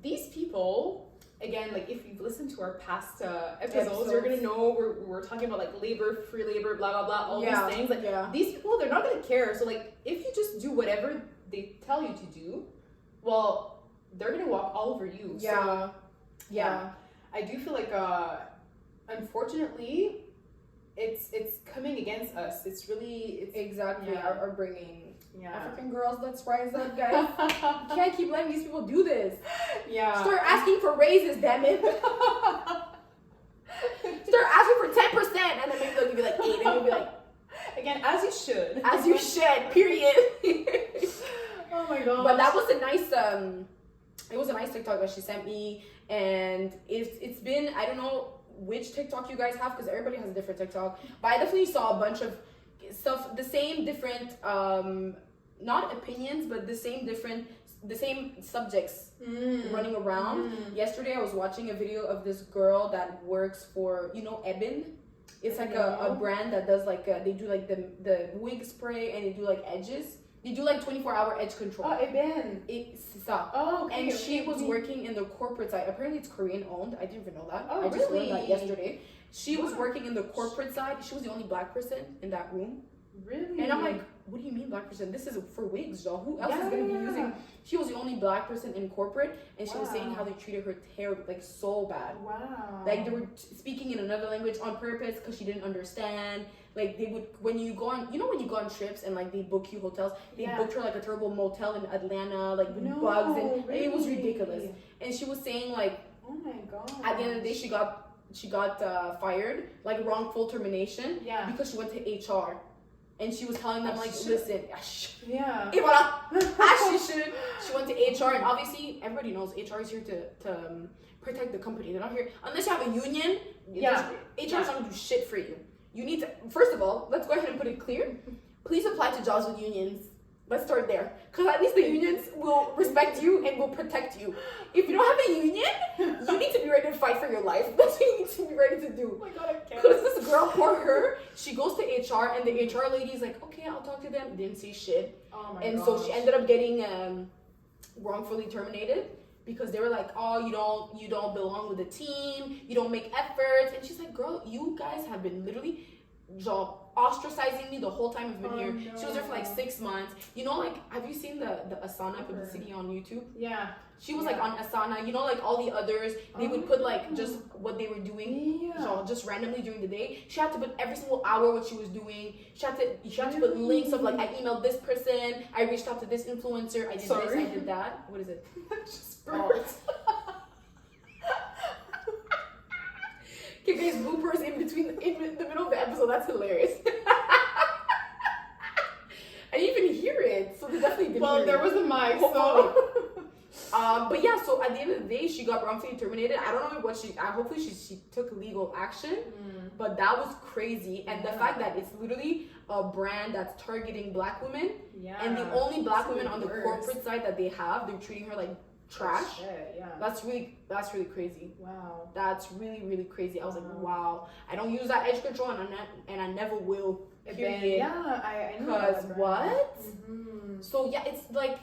these people, again, like if you've listened to our past episodes, you're going to know we're talking about like labor, free labor, blah, blah, blah, all these things. Like these people, they're not going to care. So like if you just do whatever they tell you to do, well, they're gonna walk all over you. So, I do feel like unfortunately it's coming against us. It's really
our bringing African girls, let's rise up, guys. You can't keep letting these people do this. Start asking for raises, damn it. Start asking for 10%, and then maybe they'll give you like 8, and you'll be like,
again, as you should.
As you should, period.
Oh my god.
But that was a nice it was a nice TikTok that she sent me, and it's been, I don't know which TikTok you guys have, because everybody has a different TikTok, but I definitely saw a bunch of stuff, the same different not opinions, but the same subjects running around. Yesterday I was watching a video of this girl that works for, you know, Ebin. It's like a brand that does like they do like the wig spray, and they do like edges. They do like 24-hour edge control.
Oh, Eben.
It's ça.
Oh, okay.
And she was working in the corporate side. Apparently it's Korean owned. I didn't even know that.
Oh,
I just
really?
learned that yesterday. She was working in the corporate side. She was the only black person in that room.
Really?
And I'm like, what do you mean black person? This is for wigs, y'all. Who else is going to be using? She was the only black person in corporate, and she was saying how they treated her terrible, like so bad.
Wow.
Like they were speaking in another language on purpose because she didn't understand. Like they would, when you go on, you know when you go on trips and like they book you hotels, they booked her like a terrible motel in Atlanta, like with bugs, and it was ridiculous. And she was saying like,
oh my god.
At the end of the day, she got fired, like wrongful termination, because she went to HR. And she was telling them, like, listen, as she should. She went to HR, and obviously, everybody knows HR is here to protect the company. They're not here, unless you have a union, HR is not going to do shit for you. You need to, first of all, let's go ahead and put it clear. Please apply to jobs with unions. Let's start there. Because at least the unions will respect you and will protect you. If you don't have a union, you need to be ready to fight for your life. That's what you need to be ready to do.
Oh my god, I can't.
Because this girl, poor her, she goes to HR, and the HR lady's like, okay, I'll talk to them. Didn't say shit.
Oh my
and
gosh.
so she ended up getting wrongfully terminated, because they were like, oh, you don't belong with the team, you don't make efforts. And she's like, girl, you guys have been literally ostracizing me the whole time I've been here. No. She was there for like 6 months. You know, like, have you seen the Asana publicity on YouTube?
Yeah.
She was like on Asana, you know, like all the others, they would put like just what they were doing, just randomly during the day. She had to put every single hour what she was doing. She had to put links of like, I emailed this person, I reached out to this influencer, I did this, I did that. What is it?
Just birds.
Okay, guys, bloopers in the middle of the episode. That's hilarious. I didn't even hear it, so they definitely didn't.
Well,
hear
there
it.
was a mic, so.
But yeah, so at the end of the day, she got wrongfully terminated. I don't know what hopefully she took legal action, but that was crazy. And the fact that it's literally a brand that's targeting black women, and the only black women on the corporate side that they have, they're treating her like trash.
Oh, shit, yeah.
That's really crazy.
Wow.
That's really, really crazy. I was like, wow. I don't use that edge control, and I never will. Period.
Yeah, I know.
Because what? So yeah, it's like,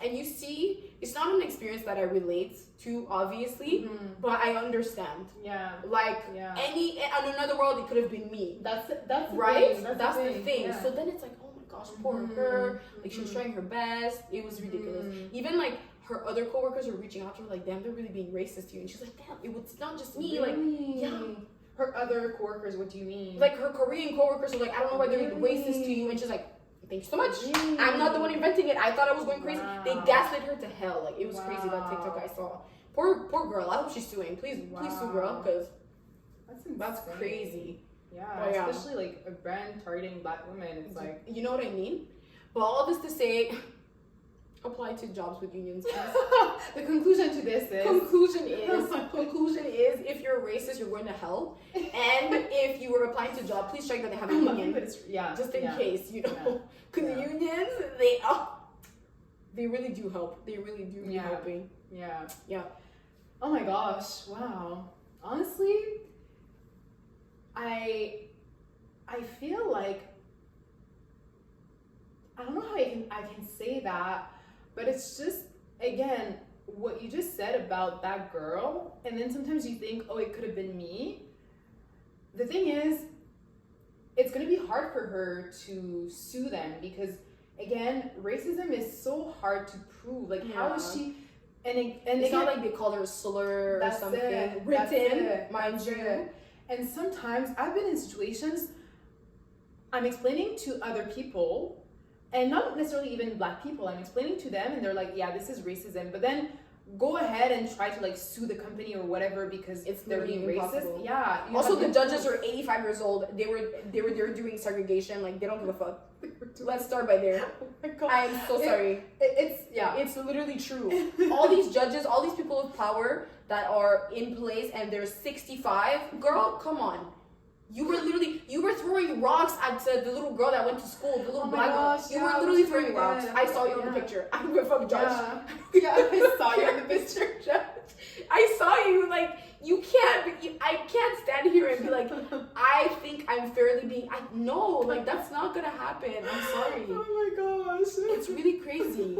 and you see, it's not an experience that I relate to, obviously, but I understand.
Yeah.
Like in another world, it could have been me.
That's
right.
That's
the thing.
Yeah.
So then it's like, oh my gosh, poor her. Like she was trying her best. It was ridiculous. Even like her other coworkers were reaching out to her, like, damn, they're really being racist to you. And she's like, damn, it's not just me.
Really?
Like, yeah.
Her other coworkers, what do you mean?
Like her Korean coworkers were like, I don't know why they're being racist to you. And she's like, thank you so much. I'm not the one inventing it. I thought I was going crazy. They gaslit her to hell. Like, it was crazy, that TikTok I saw. Poor girl. I hope she's suing. Please sue, girl, because that's crazy.
Yeah, especially like a brand targeting black women. It's like,
you know what I mean? But all this to say, apply to jobs with unions.
The conclusion to this is
if you're a racist, you're going to hell. And if you were applying to a job, please check that they have a union. Just in case, you know. Because unions, they really do help. They really do be helping.
Yeah.
Yeah.
Oh my gosh! Wow. Honestly, I feel like I don't know how I can say that, but it's just again what you just said about that girl, and then sometimes you think, oh, it could have been me. The thing is, it's gonna be hard for her to sue them because again, racism is so hard to prove. Like, how is she? And
it's
again,
not like they called her a slur or something. Mind you.
And sometimes I've been in situations. I'm explaining to other people, and not necessarily even Black people. I'm explaining to them, and they're like, "Yeah, this is racism." But then go ahead and try to like sue the company or whatever because they're being
impossible.
racist. Yeah.
Also, the judges are 85 years old. They were there doing segregation. Like, they don't give a fuck. Let's start by there.
Oh my God.
I'm so sorry.
It's
literally true. All these judges, all these people of power that are in place, and they're 65. Girl, come on. You were throwing rocks at the little girl that went to school, the little black girl. You were literally throwing rocks. I saw you in the picture. I'm a fucking judge.
Yeah, I saw you in the picture.
I saw you. Like, I can't stand here and be like, I think I'm fairly being. No, like, that's not gonna happen. I'm sorry.
Oh my gosh.
It's really crazy.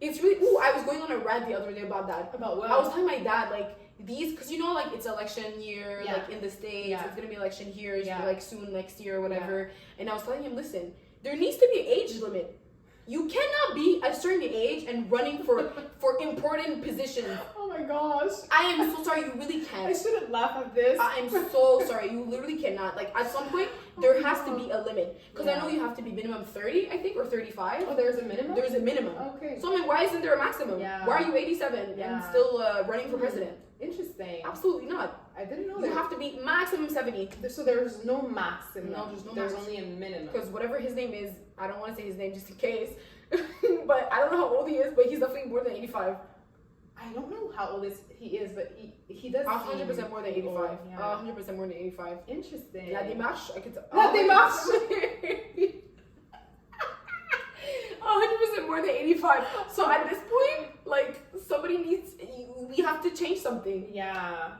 It's really. Ooh, I was going on a rant the other day about that.
About what?
I was telling my dad, like, because you know, like, it's election year,
Yeah.
like in the States,
Yeah.
it's gonna be election here, it's
Yeah.
gonna be like soon next year or whatever. And I was telling him, listen, there needs to be an age limit. You cannot be a certain age and running for important positions.
Oh my gosh.
I am so sorry, you really can't.
I shouldn't laugh at this.
I am so sorry, you literally cannot. Like, at some point, there has to be a limit. Because I know you have to be minimum 30, I think, or 35.
Oh, there's a minimum?
There's a minimum.
Okay.
So, I mean, why isn't there a maximum?
Yeah.
Why are you 87 and still running for president?
Interesting.
Absolutely not.
I didn't know
You have to be maximum 70.
So there's no maximum.
No, there's no
There's
max.
only a minimum.
Because whatever his name is, I don't want to say his name just in case. But I don't know how old he is, but he's definitely more than 85.
I don't know how old he is, but he does
100% more than 85.
old, yeah.
100% more than 85.
Interesting.
Yeah, they match. I could tell.
Yeah, they match.
100% more than 85. So at this point, like, we have to change something.
Yeah.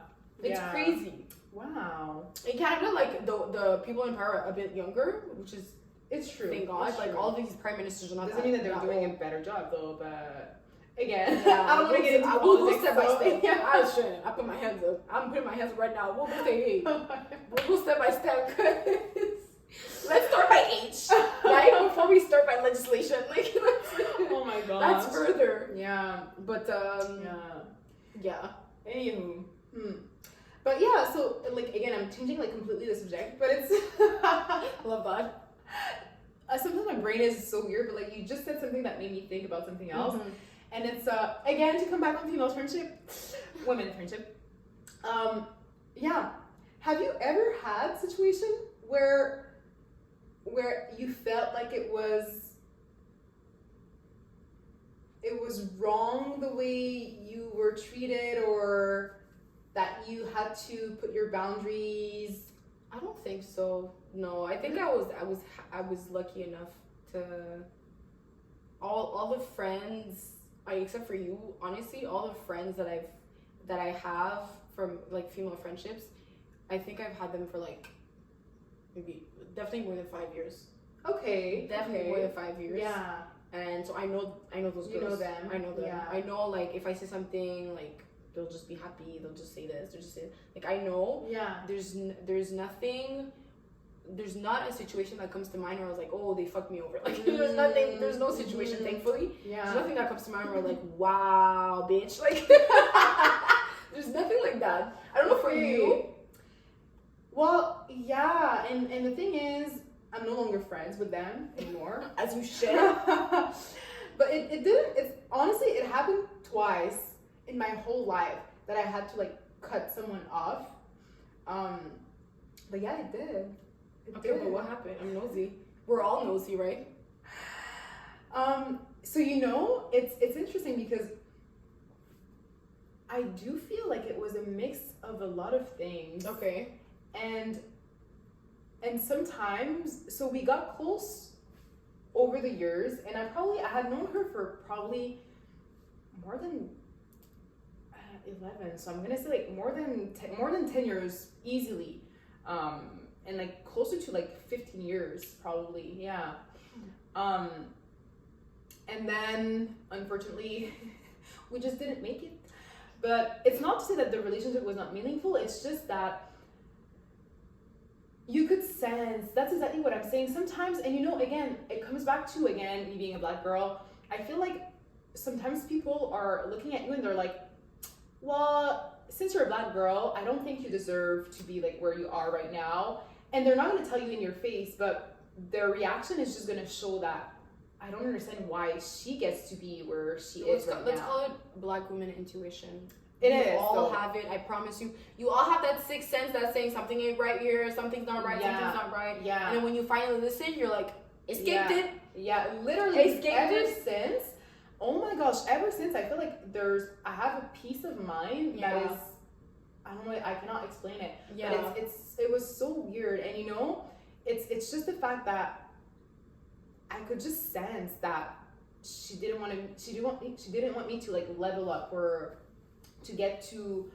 It's crazy.
Wow.
In Canada, like, the people in power are a bit younger, which is,
it's true.
thank God.
It's
like,
true.
all these prime ministers are not
Doesn't mean that they're
that
doing
old.
a better job though, but again,
Yeah,
I don't want to get into
we'll go
politics.
step by step.
Yeah.
I shouldn't. I put my hands up. I'm putting my hands up right now. We'll go say, hey, we'll go step by step. 'Cause let's start by age, right? Before we start by legislation. Like,
Oh my god.
that's further.
Yeah.
But yeah.
Anywho. But yeah, so like again, I'm changing like completely the subject, but it's
Love that.
Sometimes my brain is so weird, but like you just said something that made me think about something else,
Mhm.
and it's again to come back on female friendship, women friendship. Yeah, have you ever had a situation where you felt like it was wrong the way you were treated, or that you had to put your boundaries?
I don't think so. No, I think I was lucky enough to all the friends, except for you, honestly, all the friends that I have from like female friendships, I think I've had them for like definitely more than 5 years.
Okay.
Definitely more than 5 years.
Yeah.
And so I know those girls.
You know them.
I know them.
Yeah.
I know, like, if I say something, like, they'll just be happy. They'll just say this. They'll just say, like, I know.
Yeah.
There's nothing. There's not a situation that comes to mind where I was like, oh, they fucked me over. Like, there's nothing. There's no situation, thankfully.
Yeah.
There's nothing that comes to mind where I'm like, wow, bitch. Like, there's nothing like that. I don't know for you.
Well, yeah, and the thing is, I'm no longer friends with them anymore.
As you should.
But it didn't. It's honestly, it happened twice in my whole life that I had to like cut someone off. But yeah, it did.
Okay, but what happened? I'm nosy. We're all nosy, right?
So it's interesting because I do feel like it was a mix of a lot of things.
Okay.
And sometimes, so we got close over the years, and I had known her for probably more than 11. So I'm gonna say like more than 10 years easily, and like closer to like 15 years probably. Yeah. And then unfortunately, we just didn't make it. But it's not to say that the relationship was not meaningful. It's just that you could sense. That's exactly what I'm saying. Sometimes, and again, it comes back to me being a Black girl. I feel like sometimes people are looking at you and they're like, well, since you're a Black girl, I don't think you deserve to be like where you are right now. And they're not going to tell you in your face, but their reaction is just going to show that I don't understand why she gets to be where she is right now.
Let's call it Black woman intuition.
We
all have it. I promise you. You all have that sixth sense that's saying something ain't right here, something's not right, something's not right.
Yeah.
And then when you finally listen, you're like, escaped it.
Yeah, literally. Since, oh my gosh, ever since I feel like I have a peace of mind that is, I don't know, I cannot explain it. Yeah. But it was so weird, and it's just the fact that I could just sense that she didn't want me to like level up or to get to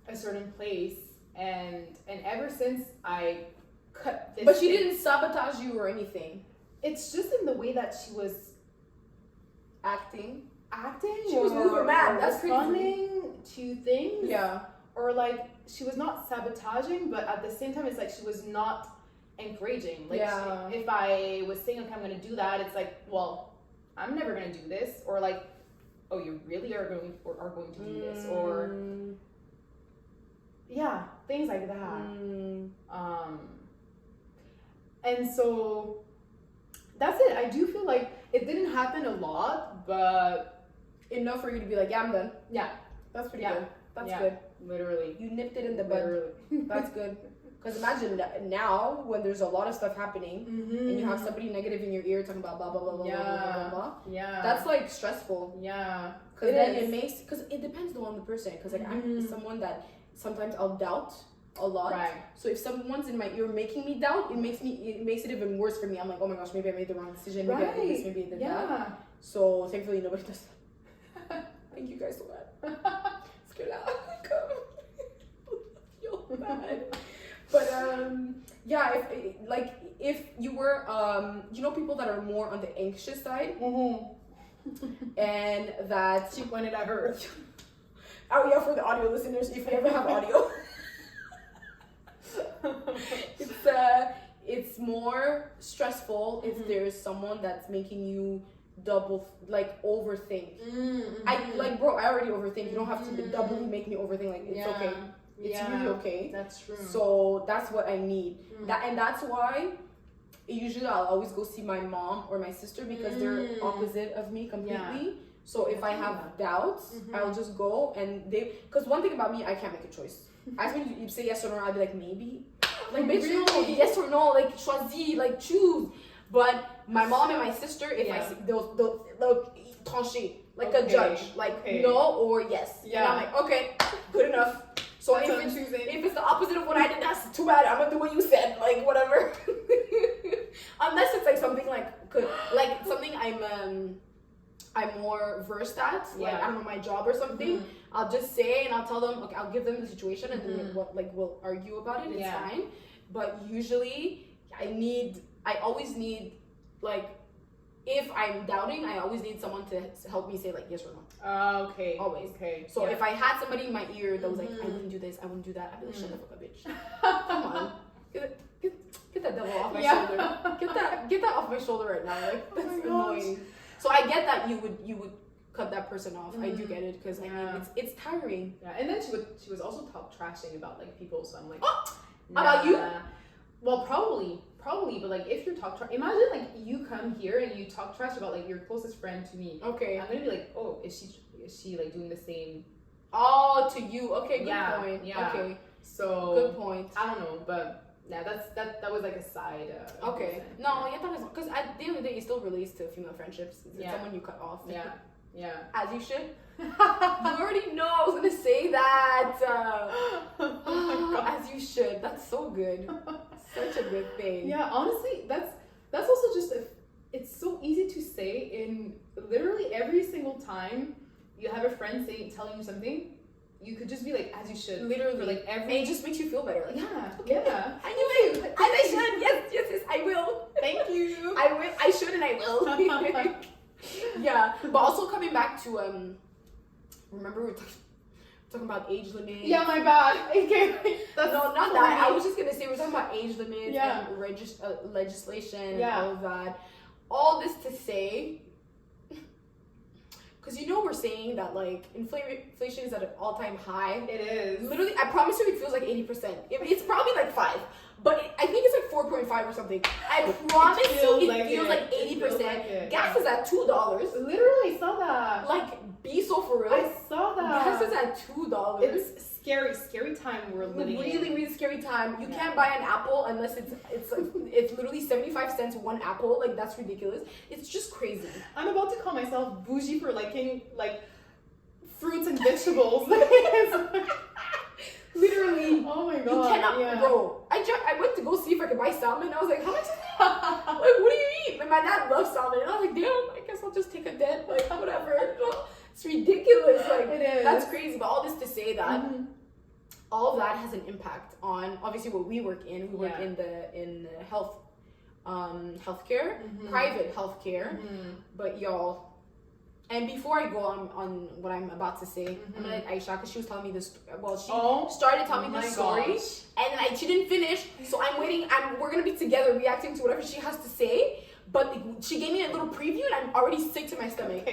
a certain place, and ever since I cut this.
But she didn't sabotage you or anything.
It's just in the way that she was acting.
She was moving mad. That's
responding to things.
Yeah.
Or like she was not sabotaging, but at the same time, it's like she was not encouraging. Like if I was saying, okay, I'm gonna do that, it's like, well, I'm never gonna do this. Or like, oh, you really are going to do this, or things like that. And so that's it. I do feel like it didn't happen a lot, but
enough for you to be like, yeah, I'm done.
Yeah,
that's pretty good. That's good.
Literally,
you nipped it in the bud. That's good. Because imagine that now when there's a lot of stuff happening and you have somebody negative in your ear talking about blah blah blah blah blah blah blah blah.
Yeah,
that's like stressful.
Yeah,
because then because it depends on the person. Because like I'm someone that sometimes I'll doubt a lot.
Right.
So if someone's in my ear making me doubt, it makes it even worse for me. I'm like, oh my gosh, maybe I made the wrong decision. Maybe I did this. Maybe I did that. So thankfully nobody does that. Thank you guys so much. It's good out. Feel bad. But if you were people that are more on the anxious side, and that
she pointed at her.
Oh yeah, for the audio listeners, if we ever have audio, it's more stressful if there's someone that's making you overthink. I already overthink. You don't have to doubly make me overthink. Like it's okay. It's really okay.
That's true.
So that's what I need. That's why usually I'll always go see my mom or my sister because they're opposite of me completely. Yeah. So if I have doubts, I'll just go and because one thing about me, I can't make a choice. Ask me you say yes or no, I'll be like maybe. Like bitch, no, yes or no, like choisis, like choose. But my mom and my sister, if I see they'll trancher like a judge, like no or yes. Yeah. And I'm like, okay, good enough. So if it's the opposite of what I did, that's too bad. I'm gonna do what you said, like whatever. Unless it's like something like something I'm more versed at, like I don't know, my job or something. I'll just say and I'll tell them, okay, I'll give them the situation and then we'll argue about it. It's fine. But usually I always need if I'm doubting, I always need someone to help me say like yes or no.
Okay.
Always.
Okay.
So if I had somebody in my ear that was like, I wouldn't do this, I wouldn't do that, I'd be like, shut the fuck up, bitch. Come on. Get that devil off my shoulder. Get that off my shoulder right now. Like that's annoying. So I get that you would cut that person off. I do get it because I mean it's tiring.
Yeah. And then she was also trashing about like people. So I'm like,
about you?
Well, probably, but like if you talk trash, imagine like you come here and you talk trash about like your closest friend to me.
Okay.
I'm gonna be like, oh, is she like doing the same?
Oh, to you. Okay, good point.
Yeah.
Okay.
So
good point.
I don't know, but yeah, that was like a side.
Okay.
Reason.
No, that was because at the end of the day, it still relates to female friendships. It's someone you cut off.
Yeah. Yeah.
As you should. You already know I was gonna say that. As you should. That's so good. Such a good thing.
Yeah, honestly, that's also just it's so easy to say in literally every single time you have a friend telling you something, you could just be like, as you should.
Literally.
For like
And it just makes you feel better. Like,
yeah,
okay.
yeah.
I knew it. As I should. Yes, I will.
Thank you.
I will. I should and I will. Yeah. But also coming back to remember we were talking about age limits.
Yeah, my bad. Okay.
No, not that. I was just gonna say we're talking about age limits
Yeah.
and legislation
Yeah.
and all of that. All this to say, because we're saying that like inflation is at an all-time high.
It is.
Literally, I promise you, it feels like 80%. It's probably like 5, but I think it's like 4.5 or something. I promise you, it feels like 80%. Gas is at $2.
Literally saw that.
Like, be so for real.
I saw that.
Gas is at $2.
It's scary time we're living in.
Really scary time. You can't buy an apple unless it's literally 75 cents one apple. Like, that's ridiculous. It's just crazy.
I'm about to call myself bougie for liking like fruits and vegetables. Literally. Oh my god.
You cannot, bro. I went to go see if I could buy salmon. I was like, how much is that? Like, what do you eat? And my dad loves salmon. And I was like, damn, I guess I'll just take a dent. Like, whatever. It's ridiculous. Like,
it is.
That's crazy. But all this to say that all of that has an impact on obviously what we work in. We work in the health, healthcare, private healthcare. But y'all. And before I go on what I'm about to say, I'm gonna let Aisha, because she was telling me this. Well, she started telling me this story, and then she didn't finish. So I'm waiting. We're gonna be together reacting to whatever she has to say. But she gave me a little preview, and I'm already sick to my stomach.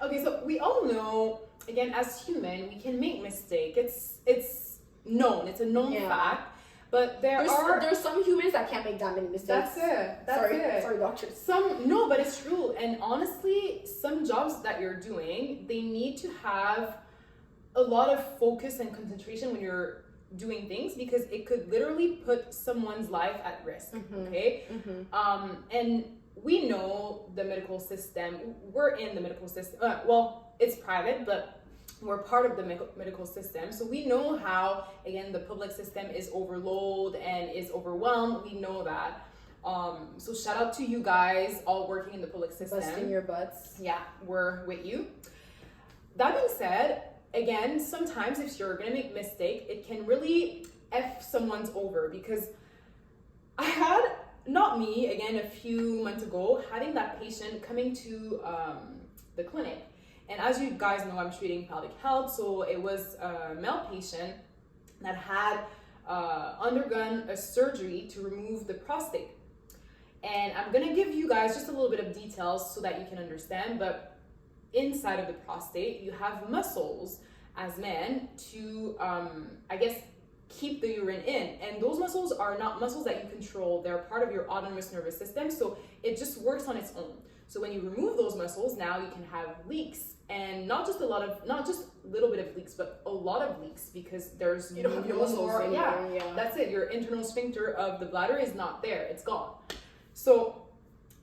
Okay, so we all know, again, as human, we can make mistakes. It's known. It's a known fact. But there's some humans that can't make that many mistakes. That's it.
Sorry, doctors.
But it's true. And honestly, some jobs that you're doing, they need to have a lot of focus and concentration when you're doing things, because it could literally put someone's life at risk. Okay. And we know the medical system. We're in the medical system. Well, it's private, but we're part of the medical system, so we know how, again, the public system is overloaded and is overwhelmed. We know that. So shout out to you guys all working in the public system.
Busting your butts.
Yeah, we're with you. That being said, again, sometimes if you're gonna make a mistake, it can really F someone's over, because I had, not me, again, a few months ago, having that patient coming to the clinic. And as you guys know, I'm treating pelvic health, so it was a male patient that had undergone a surgery to remove the prostate. And I'm gonna give you guys just a little bit of details so that you can understand, but inside of the prostate, you have muscles as men to, I guess, keep the urine in. And those muscles are not muscles that you control. They're part of your autonomous nervous system, so it just works on its own. So when you remove those muscles, now you can have leaks, and not just a little bit of leaks, but a lot of leaks, because there's
you don't have your muscles
more.
Yeah,
that's it. Your internal sphincter of the bladder is not there. It's gone. So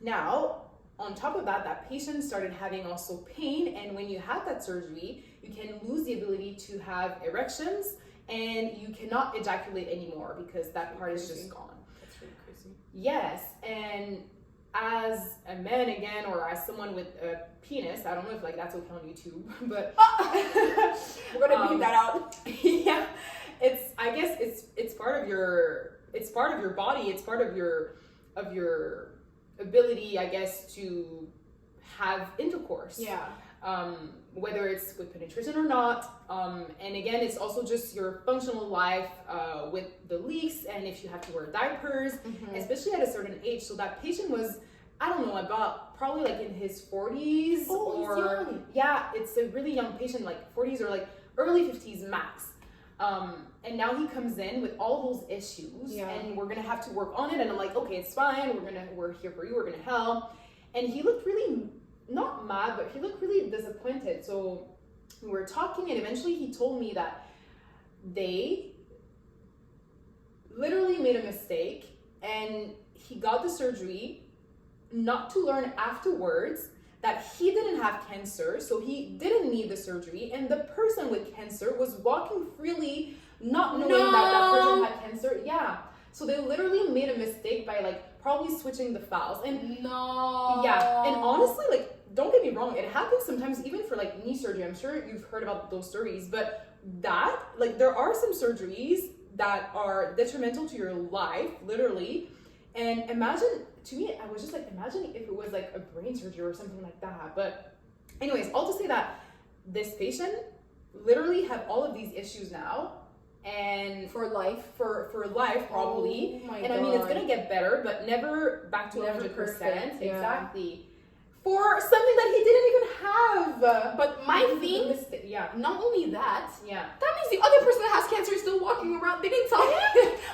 now, on top of that, that patient started having also pain, and when you have that surgery, you can lose the ability to have erections, and you cannot ejaculate anymore because that part is just gone.
That's really crazy.
Yes, and as a man, again, or as someone with a penis, I don't know if like that's okay on YouTube, but
we're gonna beat that out.
Yeah, I guess it's part of your body. It's part of your ability, I guess, to have intercourse.
Yeah.
Whether it's with penetration or not. And again, it's also just your functional life with the leaks, and if you have to wear diapers, especially at a certain age. So that patient was, I don't know, about probably like in his 40s.
Oh,
or
he's young.
Yeah, it's a really young patient, like 40s or like early 50s max. And now he comes in with all those issues, and we're gonna have to work on it. And I'm like, okay, it's fine. We're here for you. We're gonna help. And he looked really, not mad, but he looked really disappointed. So we were talking, and eventually he told me that they literally made a mistake, and he got the surgery not to learn afterwards that he didn't have cancer, so he didn't need the surgery, and the person with cancer was walking freely, not knowing that person had cancer. Yeah. So they literally made a mistake by like probably switching the files. And yeah, and honestly, like, don't get me wrong, it happens sometimes even for like knee surgery. I'm sure you've heard about those stories, but that, like, there are some surgeries that are detrimental to your life, literally. And imagine, to me, I was just like, imagine if it was like a brain surgery or something like that. But anyways, all to say that this patient literally had all of these issues now, and
For life.
for life probably.
Oh my
and I mean, it's
God.
gonna get better, but never back to
Never
100%.
perfect, yeah.
Exactly. For something that he didn't even have.
But my thing,
yeah,
not only that,
yeah.
that means the other person that has cancer is still walking around. They didn't tell me.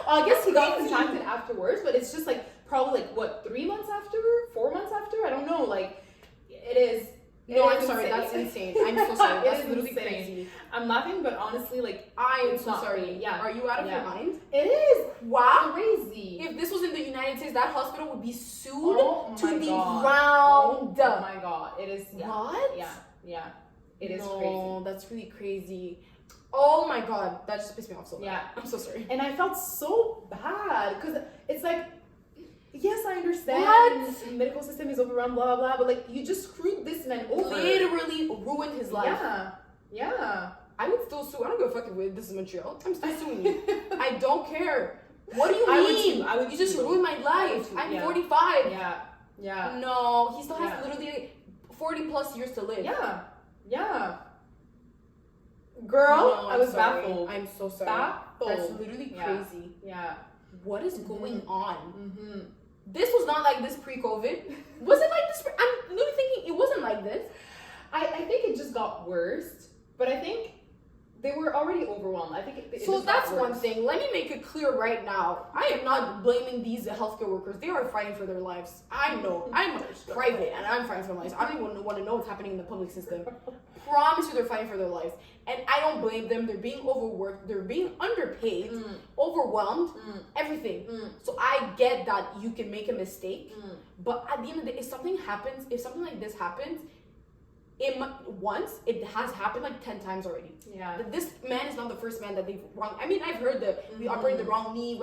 Well, I guess he got
Crazy.
contacted afterwards, but it's just like probably like what, 3 months after, 4 months after? I don't know. Like, it is.
No,
it
I'm
is
sorry.
insane.
That's insane. I'm so sorry.
It
That's
is
literally
insane.
crazy.
I'm laughing, but honestly, like,
I am
It's
so
not
sorry.
funny. Yeah.
Are you out of
Yeah.
your mind?
it is
Wow.
crazy.
If this was in the United States, that hospital would be sued
Oh
to
my
the
God.
ground.
Oh my god, it is. Yeah.
What?
Yeah. It is
no,
crazy.
that's really crazy. Oh my God, that just pissed me off so bad.
Yeah.
I'm so sorry.
And I felt so bad because it's like, yes, I understand
What?
the medical system is overrun, blah, blah, blah, but like, you just screwed this man over.
Literally ruined his life.
Yeah.
I would still sue. I don't give a fuck if this is Montreal. I'm still suing you. I don't care. What do you
I would
mean?
too. I would
You just
too.
ruined my
I would
life.
too,
I'm
yeah.
45.
Yeah.
No, he still has
Yeah.
literally 40 plus years to live.
Yeah. Girl,
No,
I
I'm
was
sorry.
baffled.
I'm so sorry.
Baffled.
That's literally
Yeah.
crazy.
Yeah.
What is going on?
Mm-hmm.
This was not like this pre-COVID. Was it like this? I'm literally thinking it wasn't like this.
I think it just got worse, but I think they were already overwhelmed. I think it
So
just got
that's one
worse.
thing. Let me make it clear right now. I am not blaming these healthcare workers. They are fighting for their lives. I know. I'm private and I'm fighting for my lives. I don't even want to know what's happening in the public system. Promise you they're fighting for their lives. And I don't blame them. They're being overworked. They're being underpaid, overwhelmed, everything. So I get that you can make a mistake. But at the end of the day, if something like this happens, it has happened like 10 times already.
Yeah.
This man is not the first man that they've wrong. I mean, I've heard that we operated the wrong knee.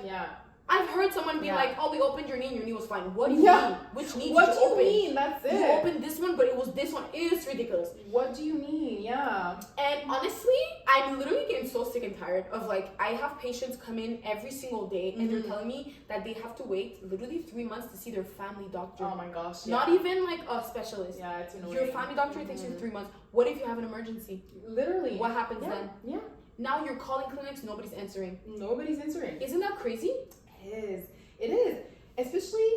Yeah.
I've heard someone be
Yeah.
like, "Oh, we opened your knee and your knee was fine." What do you
Yeah.
mean? Which knee
What
did
do
you
you
open?
mean? That's it.
You opened this one, but it was this one. It's ridiculous.
What do you mean? Yeah.
And honestly, I'm literally getting so sick and tired of like, I have patients come in every single day and they're telling me that they have to wait literally 3 months to see their family doctor.
Oh my gosh.
Not even like a specialist.
Yeah, it's annoying.
Your family doctor takes you 3 months. What if you have an emergency?
Literally.
What happens
Yeah.
then?
Yeah.
Now you're calling clinics, nobody's answering.
Nobody's answering.
Isn't that crazy?
It is. Especially,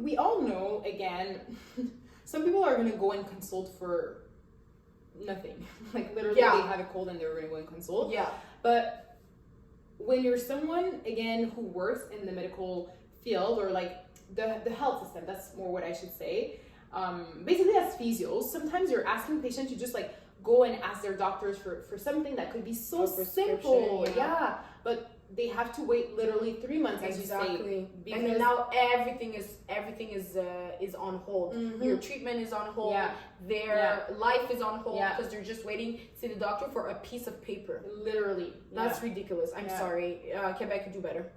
we all know, again, some people are going to go and consult for nothing. Like, literally,
Yeah.
they have a cold and they're going to go and consult.
Yeah.
But when you're someone, again, who works in the medical field or, like, the health system, that's more what I should say, basically as physios, sometimes you're asking patients to just, like, go and ask their doctors for something that could be so
A prescription,
simple.
yeah.
But they have to wait literally 3 months, as you
Exactly.
say.
And then now everything is on hold. Your treatment is on hold.
Yeah.
Their life is on hold
Yeah.
because they're just waiting to see the doctor for a piece of paper.
Literally.
That's ridiculous. I'm
Yeah.
sorry. Quebec could do better.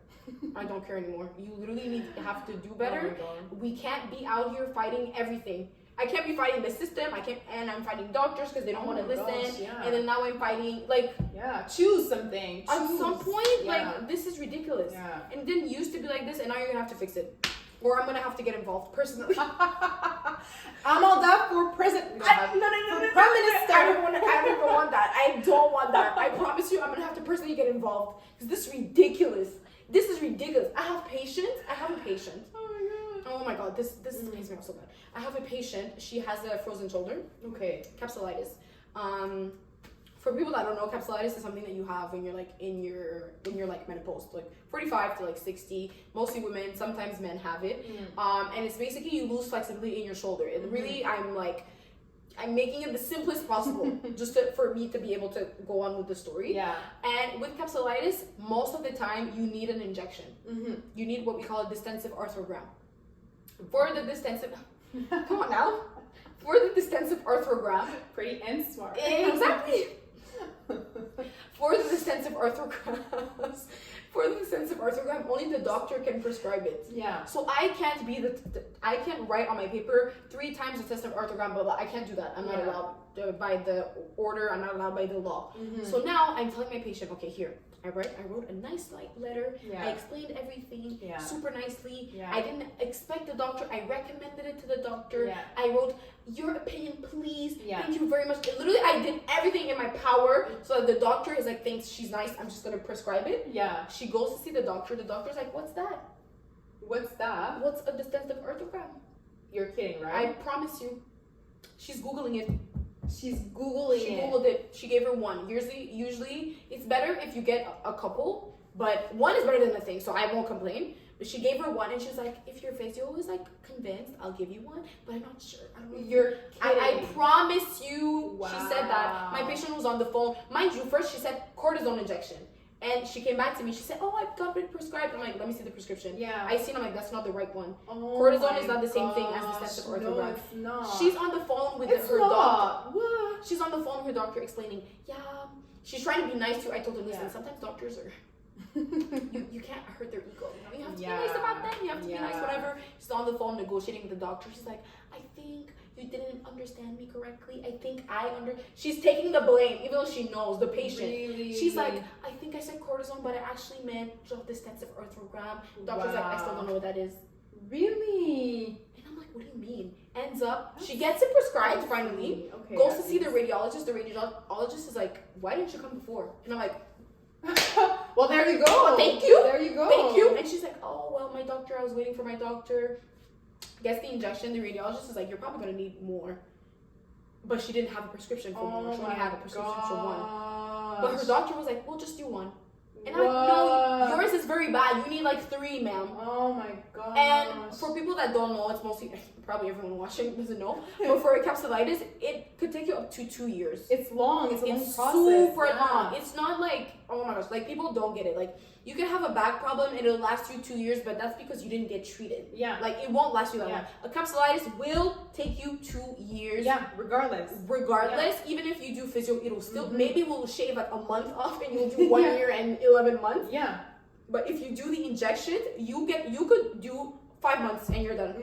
I don't care anymore. You literally have to do
Oh
better.
my God.
We can't be out here fighting everything. I can't be fighting the system. I'm fighting doctors because they don't want to
my
listen.
gosh, yeah.
And then now I'm fighting like
Yeah. Choose something.
at
Choose.
some point,
Yeah.
like this is ridiculous.
Yeah.
And it didn't used to be like this, and now you're gonna have to fix it, or I'm gonna have to get involved personally.
I'm all that for president.
No,
For Prime Minister.
I don't want that. I don't want that. I promise you, I'm gonna have to personally get involved because this is ridiculous. This is ridiculous. I have a patient. Oh my god, this makes me so bad. I have a patient. She has a frozen shoulder.
Okay.
Capsulitis. For people that don't know, capsulitis is something that you have when you're like in your like menopause, like 45 to like 60. Mostly women, sometimes men have it. And it's basically you lose flexibility in your shoulder. And really, I'm making it the simplest possible, just for me to be able to go on with the story.
Yeah.
And with capsulitis, most of the time you need an injection. You need what we call a distensive arthrogram. For the distensive, come on now. For the distensive arthrogram,
Pretty and smart.
exactly. For the distensive arthrogram, only the doctor can prescribe it.
Yeah.
So I can't be I can't write on my paper 3 times the distensive arthrogram, but I can't do that. I'm not
Yeah.
allowed. by the order. I'm not allowed by the law. So now I'm telling my patient, okay, here. I wrote a nice letter.
Yeah.
I explained everything super nicely.
Yeah.
I didn't expect the doctor. I recommended it to the doctor.
Yeah.
I wrote, your opinion, please.
Yeah.
Thank you very much. Literally, I did everything in my power so that the doctor is like, thanks, she's nice. I'm just going to prescribe it.
Yeah.
She goes to see the doctor. The doctor's like, what's that?
What's that?
What's a distensive arthrogram?
You're kidding,
I
right?
promise you. She's Googling it.
She's Googling
She
it.
Googled it. She gave her one. Usually, it's better if you get a couple, but one is better than nothing, so I won't complain. But she gave her one, and she was like, if your physio is like convinced, I'll give you one, but I'm not sure. I don't know.
You're kidding.
I promise you,
Wow.
she said that. My patient was on the phone. Mind you, first she said cortisone injection. And she came back to me. She said, oh, I've got it prescribed. I'm like, let me see the prescription.
Yeah.
I seen. I'm like, that's not the right one.
Oh
Cortisone
my
is not the same thing as
gosh.
distensive arthrogram.
No, it's not.
She's on the phone with
It's
her doctor.
not. What?
She's on the phone with her doctor explaining, yeah, she's trying to be nice to you. I told her, listen,
Yeah.
sometimes doctors are, you can't hurt their ego. You know, you have to
Yeah.
be nice about them. You have to be nice,
Yeah.
whatever. She's on the phone negotiating with the doctor. She's like, I think you didn't understand me correctly. I think she's taking the blame, even though she knows the patient.
Really?
She's like, I think I said cortisone, but I actually meant distensive arthrogram. Doctor's like, I still don't know what that is.
Really?
And I'm like, what do you mean? Ends up, she gets it prescribed finally.
Okay.
Goes to see the radiologist. The radiologist is like, why didn't you come before? And I'm like,
well, there you go.
Thank you.
There you go.
Thank you. And she's like, oh, well, my doctor, I was waiting for my doctor. Gets the injection. The radiologist is like, you're probably going to need more. But she didn't have a prescription for more. She only had a prescription for one. But her doctor was like, we'll just do one. And I'm like, no, yours is very bad. You need like 3, ma'am.
Oh my god.
And for people that don't know, it's mostly, probably everyone watching doesn't know, but for capsulitis, it could take you up to 2 years.
It's long. It's a long process.
Super
Yeah.
long. It's not like, oh my gosh, like people don't get it. Like you can have a back problem and it'll last you 2 years, but that's because you didn't get treated.
Yeah.
Like it won't last you that
Yeah.
long. A capsulitis will take you 2 years.
Yeah, regardless.
Even if you do physio, it'll still, maybe we'll shave like a month off and you'll do 1 year and 11 months.
Yeah.
But if you do the injection, you could do 5 months and you're done.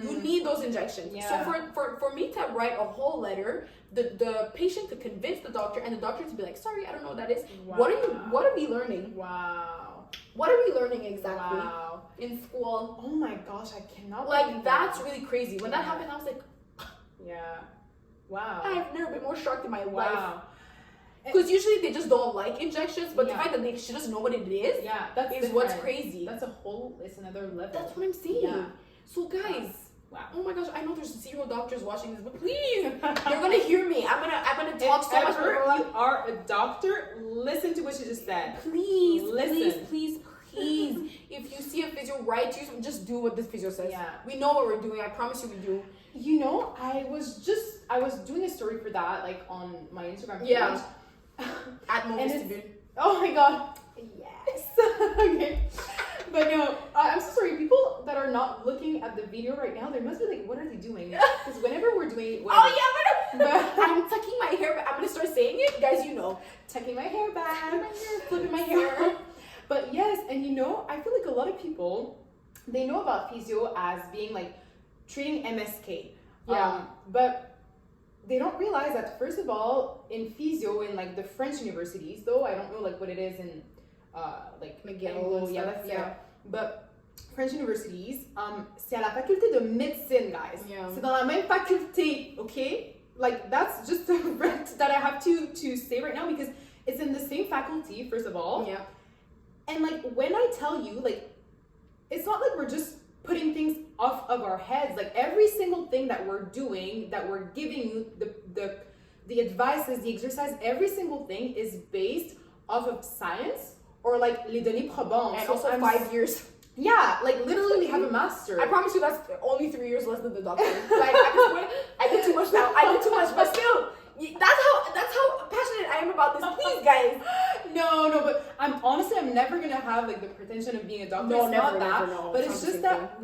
You need those injections.
Yeah.
So for me to write a whole letter, the patient to convince the doctor and the doctor to be like, sorry, I don't know what that is.
Wow.
What are we learning?
Wow.
What are we learning exactly
Wow.
in school?
Oh my gosh, I cannot
Like
believe
that's
that.
really crazy. When that happened, I was like,
Yeah. Wow.
I've never been more shocked in my life.
Wow.
Because usually they just don't like injections, but the
Yeah.
fact that she doesn't know what it is
Yeah, that's
is what's
different.
crazy.
It's another level.
That's what I'm saying.
Yeah.
So guys,
Wow.
oh my gosh, I know there's 0 doctors watching this, but please, you're gonna hear me. I'm gonna talk so much
If
more.
you are a doctor, listen to what she just said.
Please,
Listen.
please. If you see a physio, write to you, just do what this physio says.
Yeah.
We know what we're doing. I promise you we do.
You know, I was doing a story for that, like on my Instagram page.
Yeah. At
And
moments to
it's-
be.
Oh my god.
Yes.
Okay. But no, I'm so sorry. People that are not looking at the video right now, they must be like, what are they doing? Because whenever we're doing
Oh yeah, I'm tucking my hair back. I'm gonna start saying it, guys. You know,
tucking my hair back,
flipping my hair.
But yes, and you know, I feel like a lot of people, they know about physio as being like treating MSK.
Yeah.
But they don't realize that first of all, in physio, in like the French universities, though I don't know like what it is in like
McGill
Anglo,
and
yeah,
stuff,
that's
yeah.
But French universities, c'est à la faculté de médecine, guys.
Yeah.
C'est dans la même faculté, okay? Like that's just a rent that I have to say right now because it's in the same faculty, first of all.
Yeah.
And like when I tell you, like, it's not like we're just putting things off of our heads. Like every single thing that we're doing, that we're giving you, the advices, the exercise, every single thing is based off of science or like les données probantes.
And
So
also
I'm
5 years.
Yeah, like literally we have a master.
I promise you that's only 3 years less than the doctor. Like I did too much now. I did too much, but still, that's how passionate I am about this. Please, guys.
No, but I'm never gonna have like the pretension of being a doctor.
No,
It's
never,
not that.
never, no.
But
It's
it's
not the
just
same
that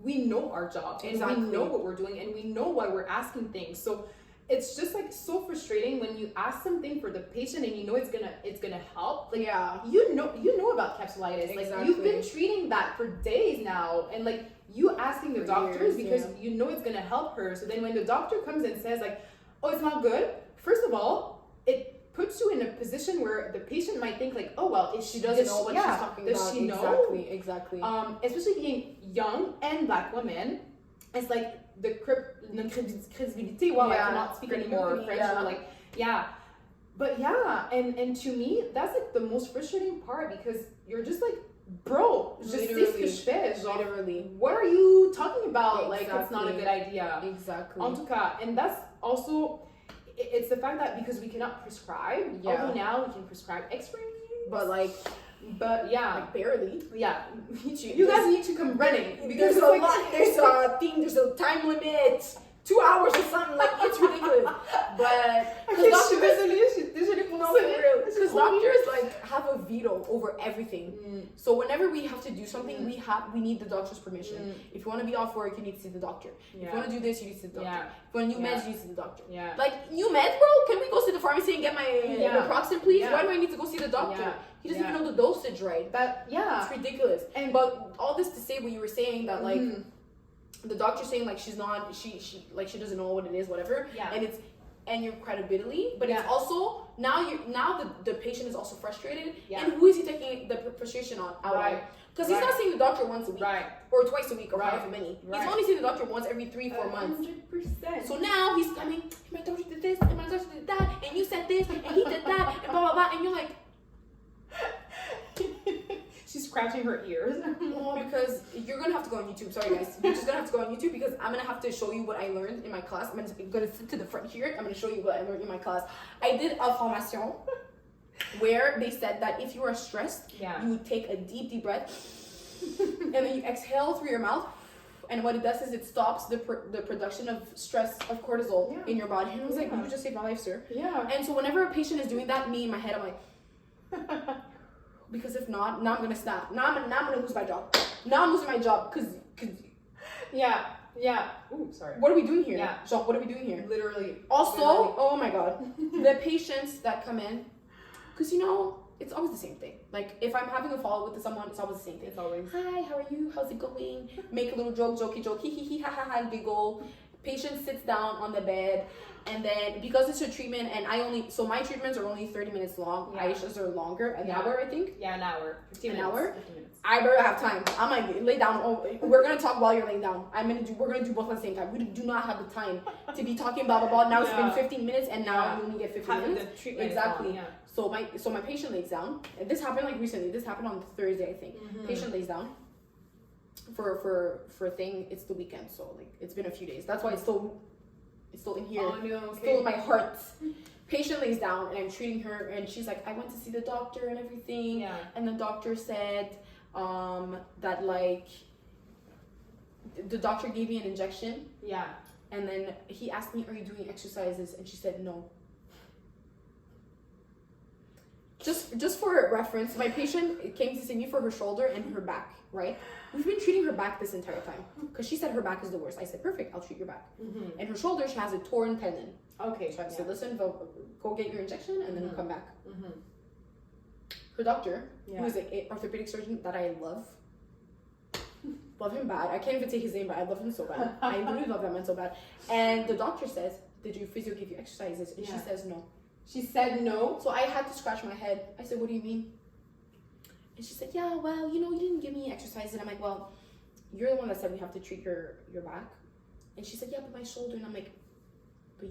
we know our job and
Exactly.
we know what we're doing and we know why we're asking things. So it's just like so frustrating when you ask something for the patient and you know it's gonna help. Like
Yeah.
you know about capsulitis. Like
Exactly.
you've been treating that for days now, and like you asking the
For
doctors
years,
because
yeah.
you know it's gonna help her. So then when the doctor comes and says like, Oh, it's not good. First of all, it puts you in a position where the patient might think like, oh well, if
She doesn't know what she's talking
does
about.
she know?
Exactly.
Especially being young and black women, it's like the credibility. Wow, I cannot speak anymore French.
Yeah.
Or like, yeah. But yeah, and to me, that's like the most frustrating part because you're just like, bro, je sais ce que je fais. Genre,
Literally.
what are you talking about? Like, it's not a
Exactly.
good idea.
Exactly.
En tout cas, and that's also, it's the fact that because we cannot prescribe, although now we can prescribe x-rays. But yeah.
Like barely.
Yeah. You guys need to come running.
Because
Because
there's a lot, there's a time limit. 2 hours or something, like it's ridiculous. But
Okay,
doctors,
désolée pour
no, for real.
Because
Because doctors like have a veto over everything. So whenever we have to do something, we need the doctor's permission. If you want to be off work, you need to see the doctor. If you want to do this, you need to see the doctor.
Yeah.
If you want new meds, you need to see the doctor.
Yeah.
Like new meds, bro. Can we go to the pharmacy and get my naproxen, please?
Yeah.
Why do I need to go see the doctor?
Yeah.
He doesn't even know the dosage, right? It's ridiculous. But all this to say, what you were saying that like. The doctor's saying like she's not she doesn't know what it is, whatever.
Yeah.
And your credibility, but it's also now the patient is also frustrated.
Yeah.
And who is he taking the frustration out on? Because he's not seeing the doctor once a week, or twice a week, or however many. He's only seeing the doctor once every 3-4 months.
100%.
So now he's coming. My doctor did this, and my doctor did that, and you said this, and he did that, and blah blah blah, and you're like.
She's scratching her ears.
No, because you're gonna have to go on YouTube. Sorry, guys. You're just gonna have to go on YouTube because I'm gonna have to show you what I learned in my class. I'm gonna sit to the front here. I'm gonna show you what I learned in my class. I did a formation where they said that if you are stressed, you take a deep breath and then you exhale through your mouth. And what it does is it stops the production of stress, of cortisol in your body. And I was like, you just saved my life, sir.
Yeah.
And so whenever a patient is doing that, me in my head, I'm like. Because if not, now I'm gonna snap. Now I'm gonna lose my job. Now I'm losing my job because.
Yeah. Ooh, sorry.
What are we doing here?
Yeah.
Jean, what are we doing here?
Literally.
Oh my god, the patients that come in, because it's always the same thing. Like if I'm having a follow with someone, it's always the same thing.
It's always.
Hi, how are you? How's it going? Make a little joke, hee hee ha ha ha, giggle. Patient sits down on the bed. And then because it's a treatment and my treatments are only 30 minutes long. Aisha's are longer, an hour I think.
Yeah, an hour. 15 minutes.
An hour?
15 minutes.
I better have time. I'm like, lay down. Oh, we're gonna talk while you're laying down. We're gonna do both at the same time. We do not have the time to be talking blah blah blah. Now it's been 15 minutes and now you only get 15 minutes.
The treatment
exactly.
Long,
So my patient lays down. And this happened like recently. This happened on Thursday, I think. Patient lays down. For a thing, it's the weekend, so like it's been a few days. That's why it's still in here.
Oh no, okay.
Still in my heart. Patient lays down and I'm treating her and she's like, I went to see the doctor and everything.
Yeah.
And the doctor said that like the doctor gave me an injection.
Yeah.
And then he asked me, are you doing exercises? And she said no. Just for reference, my patient came to see me for her shoulder and her back, right? We've been treating her back this entire time because she said her back is the worst. I said, perfect, I'll treat your back. And her shoulder, she has a torn tendon.
Okay.
So I said, listen, go get your injection and then come back. Her doctor, who is an orthopedic surgeon that I love him bad. I can't even say his name, but I love him so bad. I literally love that man so bad. And the doctor says, did your physio give you exercises? And she says no.
She said no.
So I had to scratch my head. I said, what do you mean? And she said, yeah, well, you didn't give me exercise. And I'm like, well, you're the one that said we have to treat your back. And she said, yeah, but my shoulder. And I'm like, but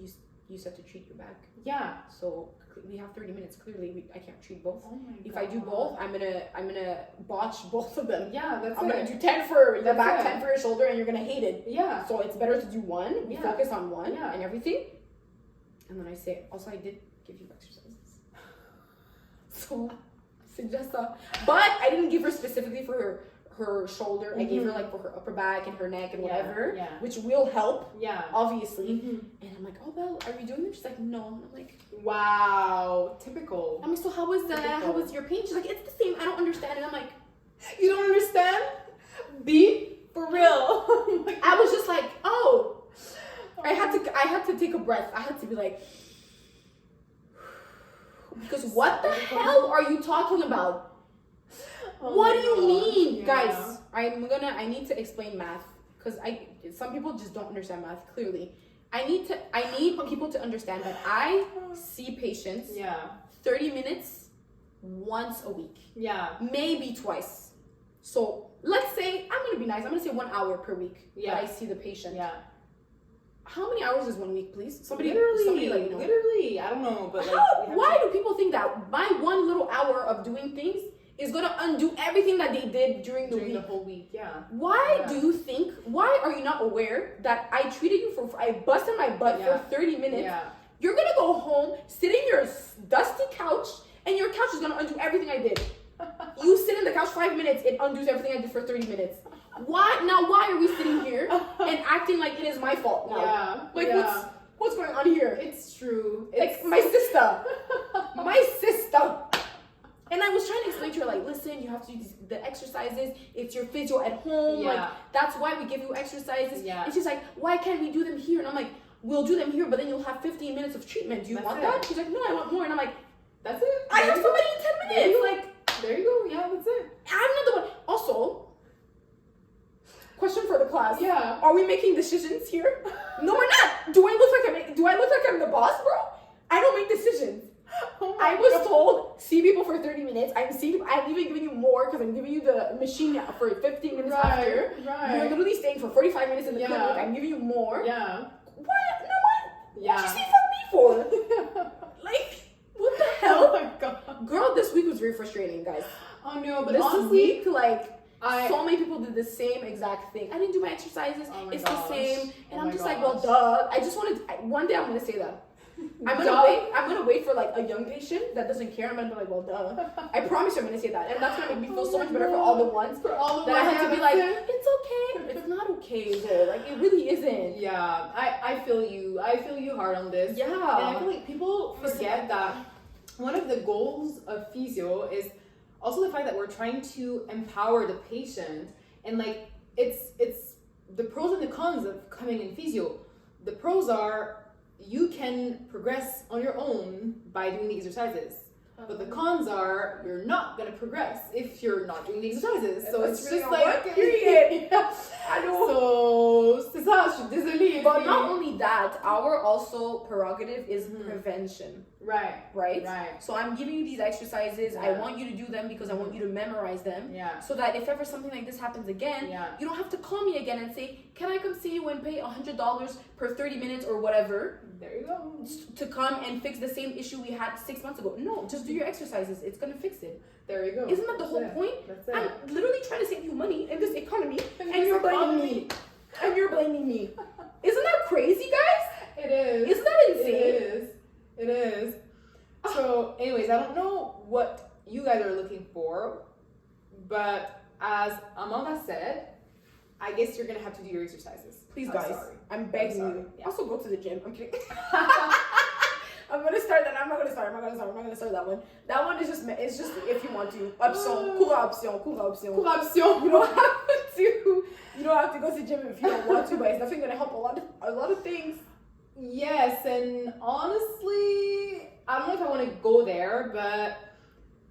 you said to treat your back.
Yeah.
So we have 30 minutes. Clearly, I can't treat both.
Oh my God.
If I do both, I'm gonna botch both of them.
Yeah, that's
I'm gonna do 10 for the back,
it.
10 for your shoulder, and you're gonna hate it.
Yeah.
So it's better to do one. We focus on one and everything. And then I say, also, I did give you exercises. So I suggest that. But I didn't give her specifically for her shoulder. I gave her like for her upper back and her neck and whatever, which will help. Yeah. Obviously. And I'm like, oh well, are you doing it? She's like, no. And I'm like,
wow, typical.
I'm like, so how was your pain? She's like, it's the same. I don't understand. And I'm like,
you don't understand? B for real.
I was just like, oh. I had to take a breath. I had to be like, because what the hell are you talking about? What do you mean? Guys, I need to explain math because some people just don't understand math clearly. I need people to understand that I see patients 30 minutes once a week.
Yeah.
Maybe twice. So let's say, I'm going to be nice. I'm going to say 1 hour per week that I see the patient.
Yeah.
How many hours is 1 week, please? Somebody
literally, literally. I don't know, but
why do people think that my 1 little hour of doing things is gonna undo everything that they did during the
whole week? Yeah.
Why do you think? Why are you not aware that I treated you I busted my butt for 30 minutes?
Yeah.
You're gonna go home, sit in your dusty couch, and your couch is gonna undo everything I did. You sit in the couch 5 minutes, it undoes everything I did for 30 minutes. Why are we sitting here and acting like it is my fault now?
Yeah.
Like what's going on here?
It's true.
Like my sister. My sister. And I was trying to explain to her, like, listen, you have to do the exercises. It's your physio at home.
Yeah.
Like, that's why we give you exercises.
Yeah.
And she's like, why can't we do them here? And I'm like, we'll do them here, but then you'll have 15 minutes of treatment. Do you want that? She's like, no, I want more. And I'm like,
that's it.
I have somebody in 10 minutes.
Like, there you go. Yeah, that's it.
I'm not the one. Also, question for the class.
Yeah.
Are we making decisions here? No, we're not. Do I look like I'm the boss, bro? I don't make decisions.
Oh
I was told, see people for 30 minutes. I'm even giving you more because I'm giving you the machine for 15 minutes after.
Right.
You're literally staying for 45 minutes in the clinic. I'm giving you more.
Yeah.
What?
Yeah.
What'd you say fuck me for? Like, what the hell?
Oh my god.
Girl, this week was very frustrating, guys.
Oh no, but
This
honestly,
week, so many people did the same exact thing. I didn't do my exercises. It's the same. And I'm just like, well, duh. I just wanted, one day I'm going to say that. I'm gonna wait for like a young patient that doesn't care. I'm gonna be like, well, duh. I promise you I'm gonna say that, and that's gonna make me feel so much better for all the ones that I had to be like, it's okay. It's not okay though. Like it really isn't.
Yeah, I feel you. I feel you hard on this.
Yeah.
And I feel like people forget that one of the goals of physio is also the fact that we're trying to empower the patient, and like it's the pros and the cons of coming in physio. The pros are you can progress on your own by doing the exercises. But the cons are you're not going to progress if you're not doing the exercises. So it's
really
just like,
period.
I know. So, c'est ça, je suis désolée.
But not only that, our also prerogative is prevention. Right? So I'm giving you these exercises. I want you to do them because I want you to memorize them.
Yeah.
So that if ever something like this happens again, you don't have to call me again and say, can I come see you and pay $100 per 30 minutes or whatever?
There you go.
To come and fix the same issue we had 6 months ago. No, just do your exercises. It's going to fix it.
There you go.
Isn't that the whole point?
That's it.
I'm literally trying to save you money in this economy and you're blaming me. And you're blaming me. Isn't that crazy, guys?
It is.
Isn't that insane?
It is. So, anyways, I don't know what you guys are looking for, but as Amanda said, I guess you're going to have to do your exercises.
Please, guys. I'm begging you.
Yeah.
Also, go to the gym. I'm kidding. I'm going to start that. I'm not going to start that one. That one is just if you want to. Option. Cours option. You don't have to go to the gym if you don't want to, but it's definitely going to help a lot of things.
Yes, and honestly, I don't know if I want to go there, but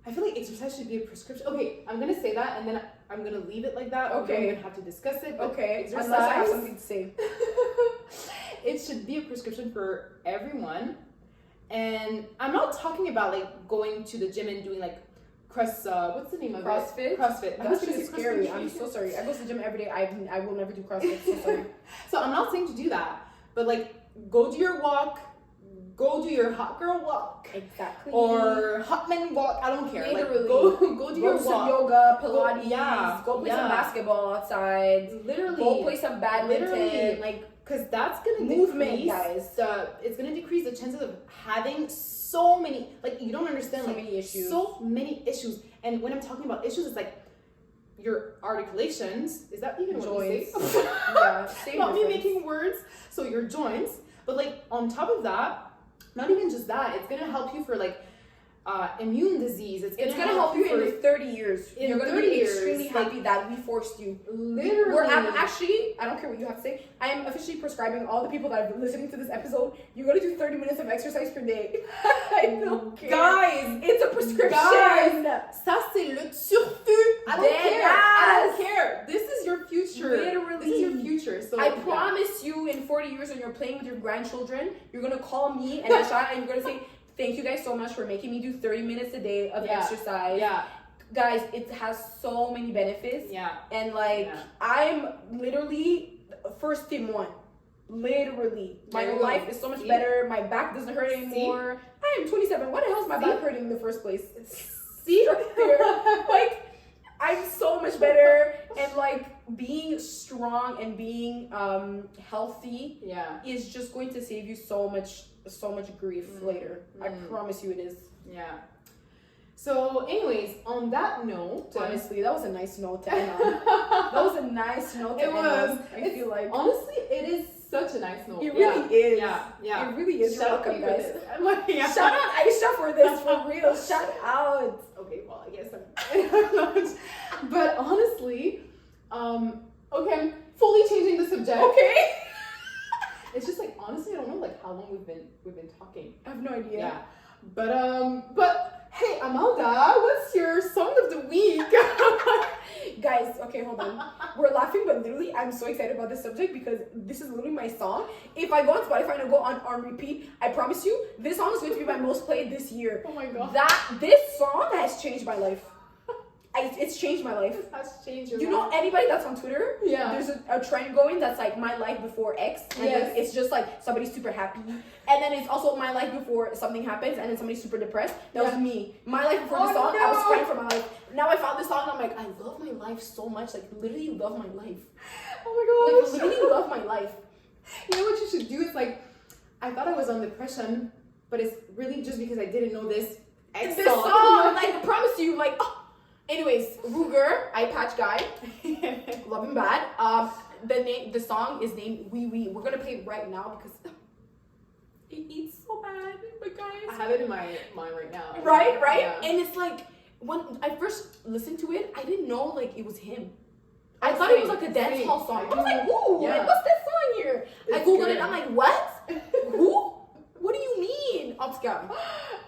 I feel like exercise should be a prescription. Okay, I'm going to say that, and then I'm going to leave it like that.
Okay.
We're going to have to discuss it.
Okay,
exercise,
unless I have something to say.
It should be a prescription for everyone. And I'm not talking about like going to the gym and doing like what's the name of
CrossFit?
it? CrossFit.
That's just scary. I'm so sorry. I go to the gym every day. I will never do CrossFit. So sorry.
So I'm not saying to do that, but like go do your walk, go do your hot girl walk.
Exactly.
Or hot men walk. I don't care.
Literally.
Like, go do your walk.
Some yoga, Pilates. Go play some basketball outside.
Literally.
Go play some badminton.
Literally.
Like,
because that's gonna
movement,
decrease it's gonna decrease the chances of having so many, like, you don't understand,
so many issues.
And when I'm talking about issues, it's like your articulations. Is that even what you
joints?
say?
Yeah, same
not me
difference.
making words. So your joints, but like on top of that, not even just that, it's gonna help you for like immune disease. It's gonna
help you
for
in 30 years. You're gonna
30
be
years,
extremely happy that we forced you.
literally.
I'm actually, I don't care what you have to say, I am officially prescribing all the people that are listening to this episode, you're gonna do 30 minutes of exercise per day. I don't care.
Guys,
It's a prescription.
guys, ça c'est le turfu. I don't
Dead
care. I
ass.
don't care. This is your future.
Literally.
This is your future. So
I promise you, in 40 years when you're playing with your grandchildren, you're gonna call me and Ashana and you're gonna say, thank you guys so much for making me do 30 minutes a day of exercise.
Yeah.
Guys, it has so many benefits.
Yeah.
And like, I'm literally first témoin. Literally. My life is so much better. My back doesn't hurt anymore. I am 27. Why the hell is my back hurting in the first place? See? Like, I'm so much better. And like, being strong and being healthy is just going to save you so much grief later. I promise you it is.
Yeah. So anyways, on that note,
honestly, that was a nice note to end on. That was a nice note to end on. I feel like
honestly, it is such a nice note.
It really is.
Yeah.
It really is. You're welcome, guys.
Yeah.
Shout out Aisha for this, for real. Shout out.
Okay, well, I guess I'm not. But honestly, okay, I'm fully changing the subject.
Okay.
It's just like, honestly, I don't know like how long we've been talking.
I have no idea.
Yeah. But hey, Amalda, what's your song of the week?
Guys, okay, hold on. We're laughing, but literally, I'm so excited about this subject because this is literally my song. If I go on Spotify and I go on repeat, I promise you, this song is going to be my most played this year.
Oh my god.
This song has changed my life. It's changed my life.
This has changed your
You
life.
know anybody that's on Twitter?
Yeah.
There's a trend going that's like my life before X. And then it's just like somebody's super happy. And then it's also my life before something happens and then somebody's super depressed. That was me. My life before the song, I was crying for my life. Now I found this song and I'm like, I love my life so much. Like literally love my life.
Oh my gosh.
Like literally love my life.
You know what you should do is like, I thought I was on depression, but it's really just because I didn't know this X
This
song.
song, like I promise you, like anyways, Ruger, eye patch guy, love him bad. The song is named Wee Wee. We're gonna play it right now because it eats so bad, but guys.
I have it in my mind right now.
Right?
Yeah.
And it's like when I first listened to it, I didn't know like it was him. I
Oh,
thought it was like a dance hall song. I was like, ooh, like, what's this song here? I googled it. I'm like, what? Who? What do you mean? Oscar.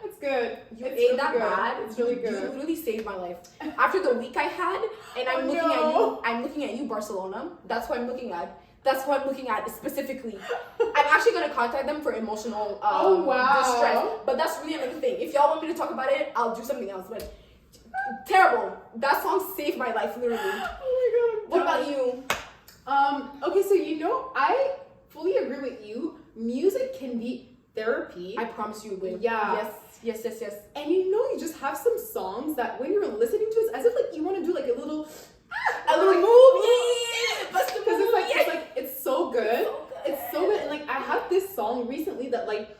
It's good.
You
It's
ate
really
that
good.
bad.
It's really
You
good.
literally saved my life. After the week I had, and I'm looking at you. I'm looking at you, Barcelona. That's what I'm looking at. That's what I'm looking at specifically. I'm actually gonna contact them for emotional distress. But that's really another thing. If y'all want me to talk about it, I'll do something else. But terrible. That song saved my life, literally.
Oh my god.
What about you?
Okay, so you know, I fully agree with you. Music can be therapy.
I promise you it will.
Yeah.
Yes.
And you know, you just have some songs that when you're listening to it, it's as if like you want to do like a little
move.
Because it's so good. It's so good. And like I have this song recently that like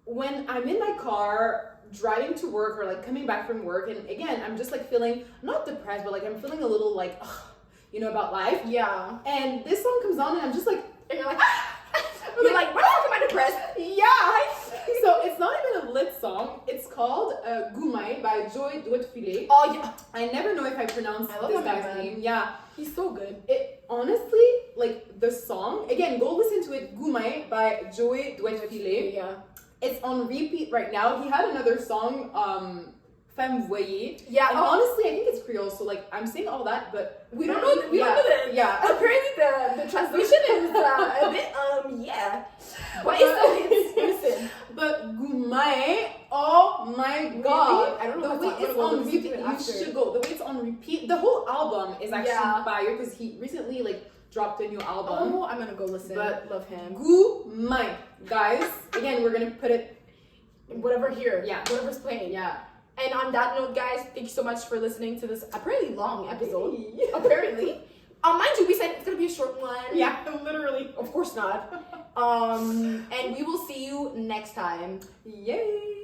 when I'm in my car driving to work or like coming back from work, and again I'm just like feeling not depressed, but like I'm feeling a little like you know, about life.
Yeah.
And this song comes on and I'm just like,
and you're like you're like, why am I depressed?
Yeah. So it's not even a lit song. It's called Goumay by Joy Duetfile.
Oh yeah.
I never know if I pronounce this guy's name. Yeah.
He's so good.
It honestly, like the song, again, go listen to it, Goumay by Joy Duetfile.
Yeah.
It's on repeat right now. He had another song, Femme Voyée.
Yeah.
And honestly, I think it's Creole, so like I'm saying all that, but
we don't know. We don't know that.
Yeah.
Apparently the translation is a bit yeah. But it's listen.
But Goumay, oh my god!
Really? I don't know
the way it's on repeat. You should go. The way it's on repeat. The whole album is actually fire because he recently like dropped a new album.
Oh, I'm gonna go listen.
But
love him.
Goumay, guys. Again, we're gonna put it
whatever here.
Yeah,
whatever's playing.
Yeah.
And on that note, guys, thank you so much for listening to this apparently long episode. Apparently. Mind you, we said it's gonna be a short one.
Yeah, literally.
Of course not. And we will see you next time.
Yay!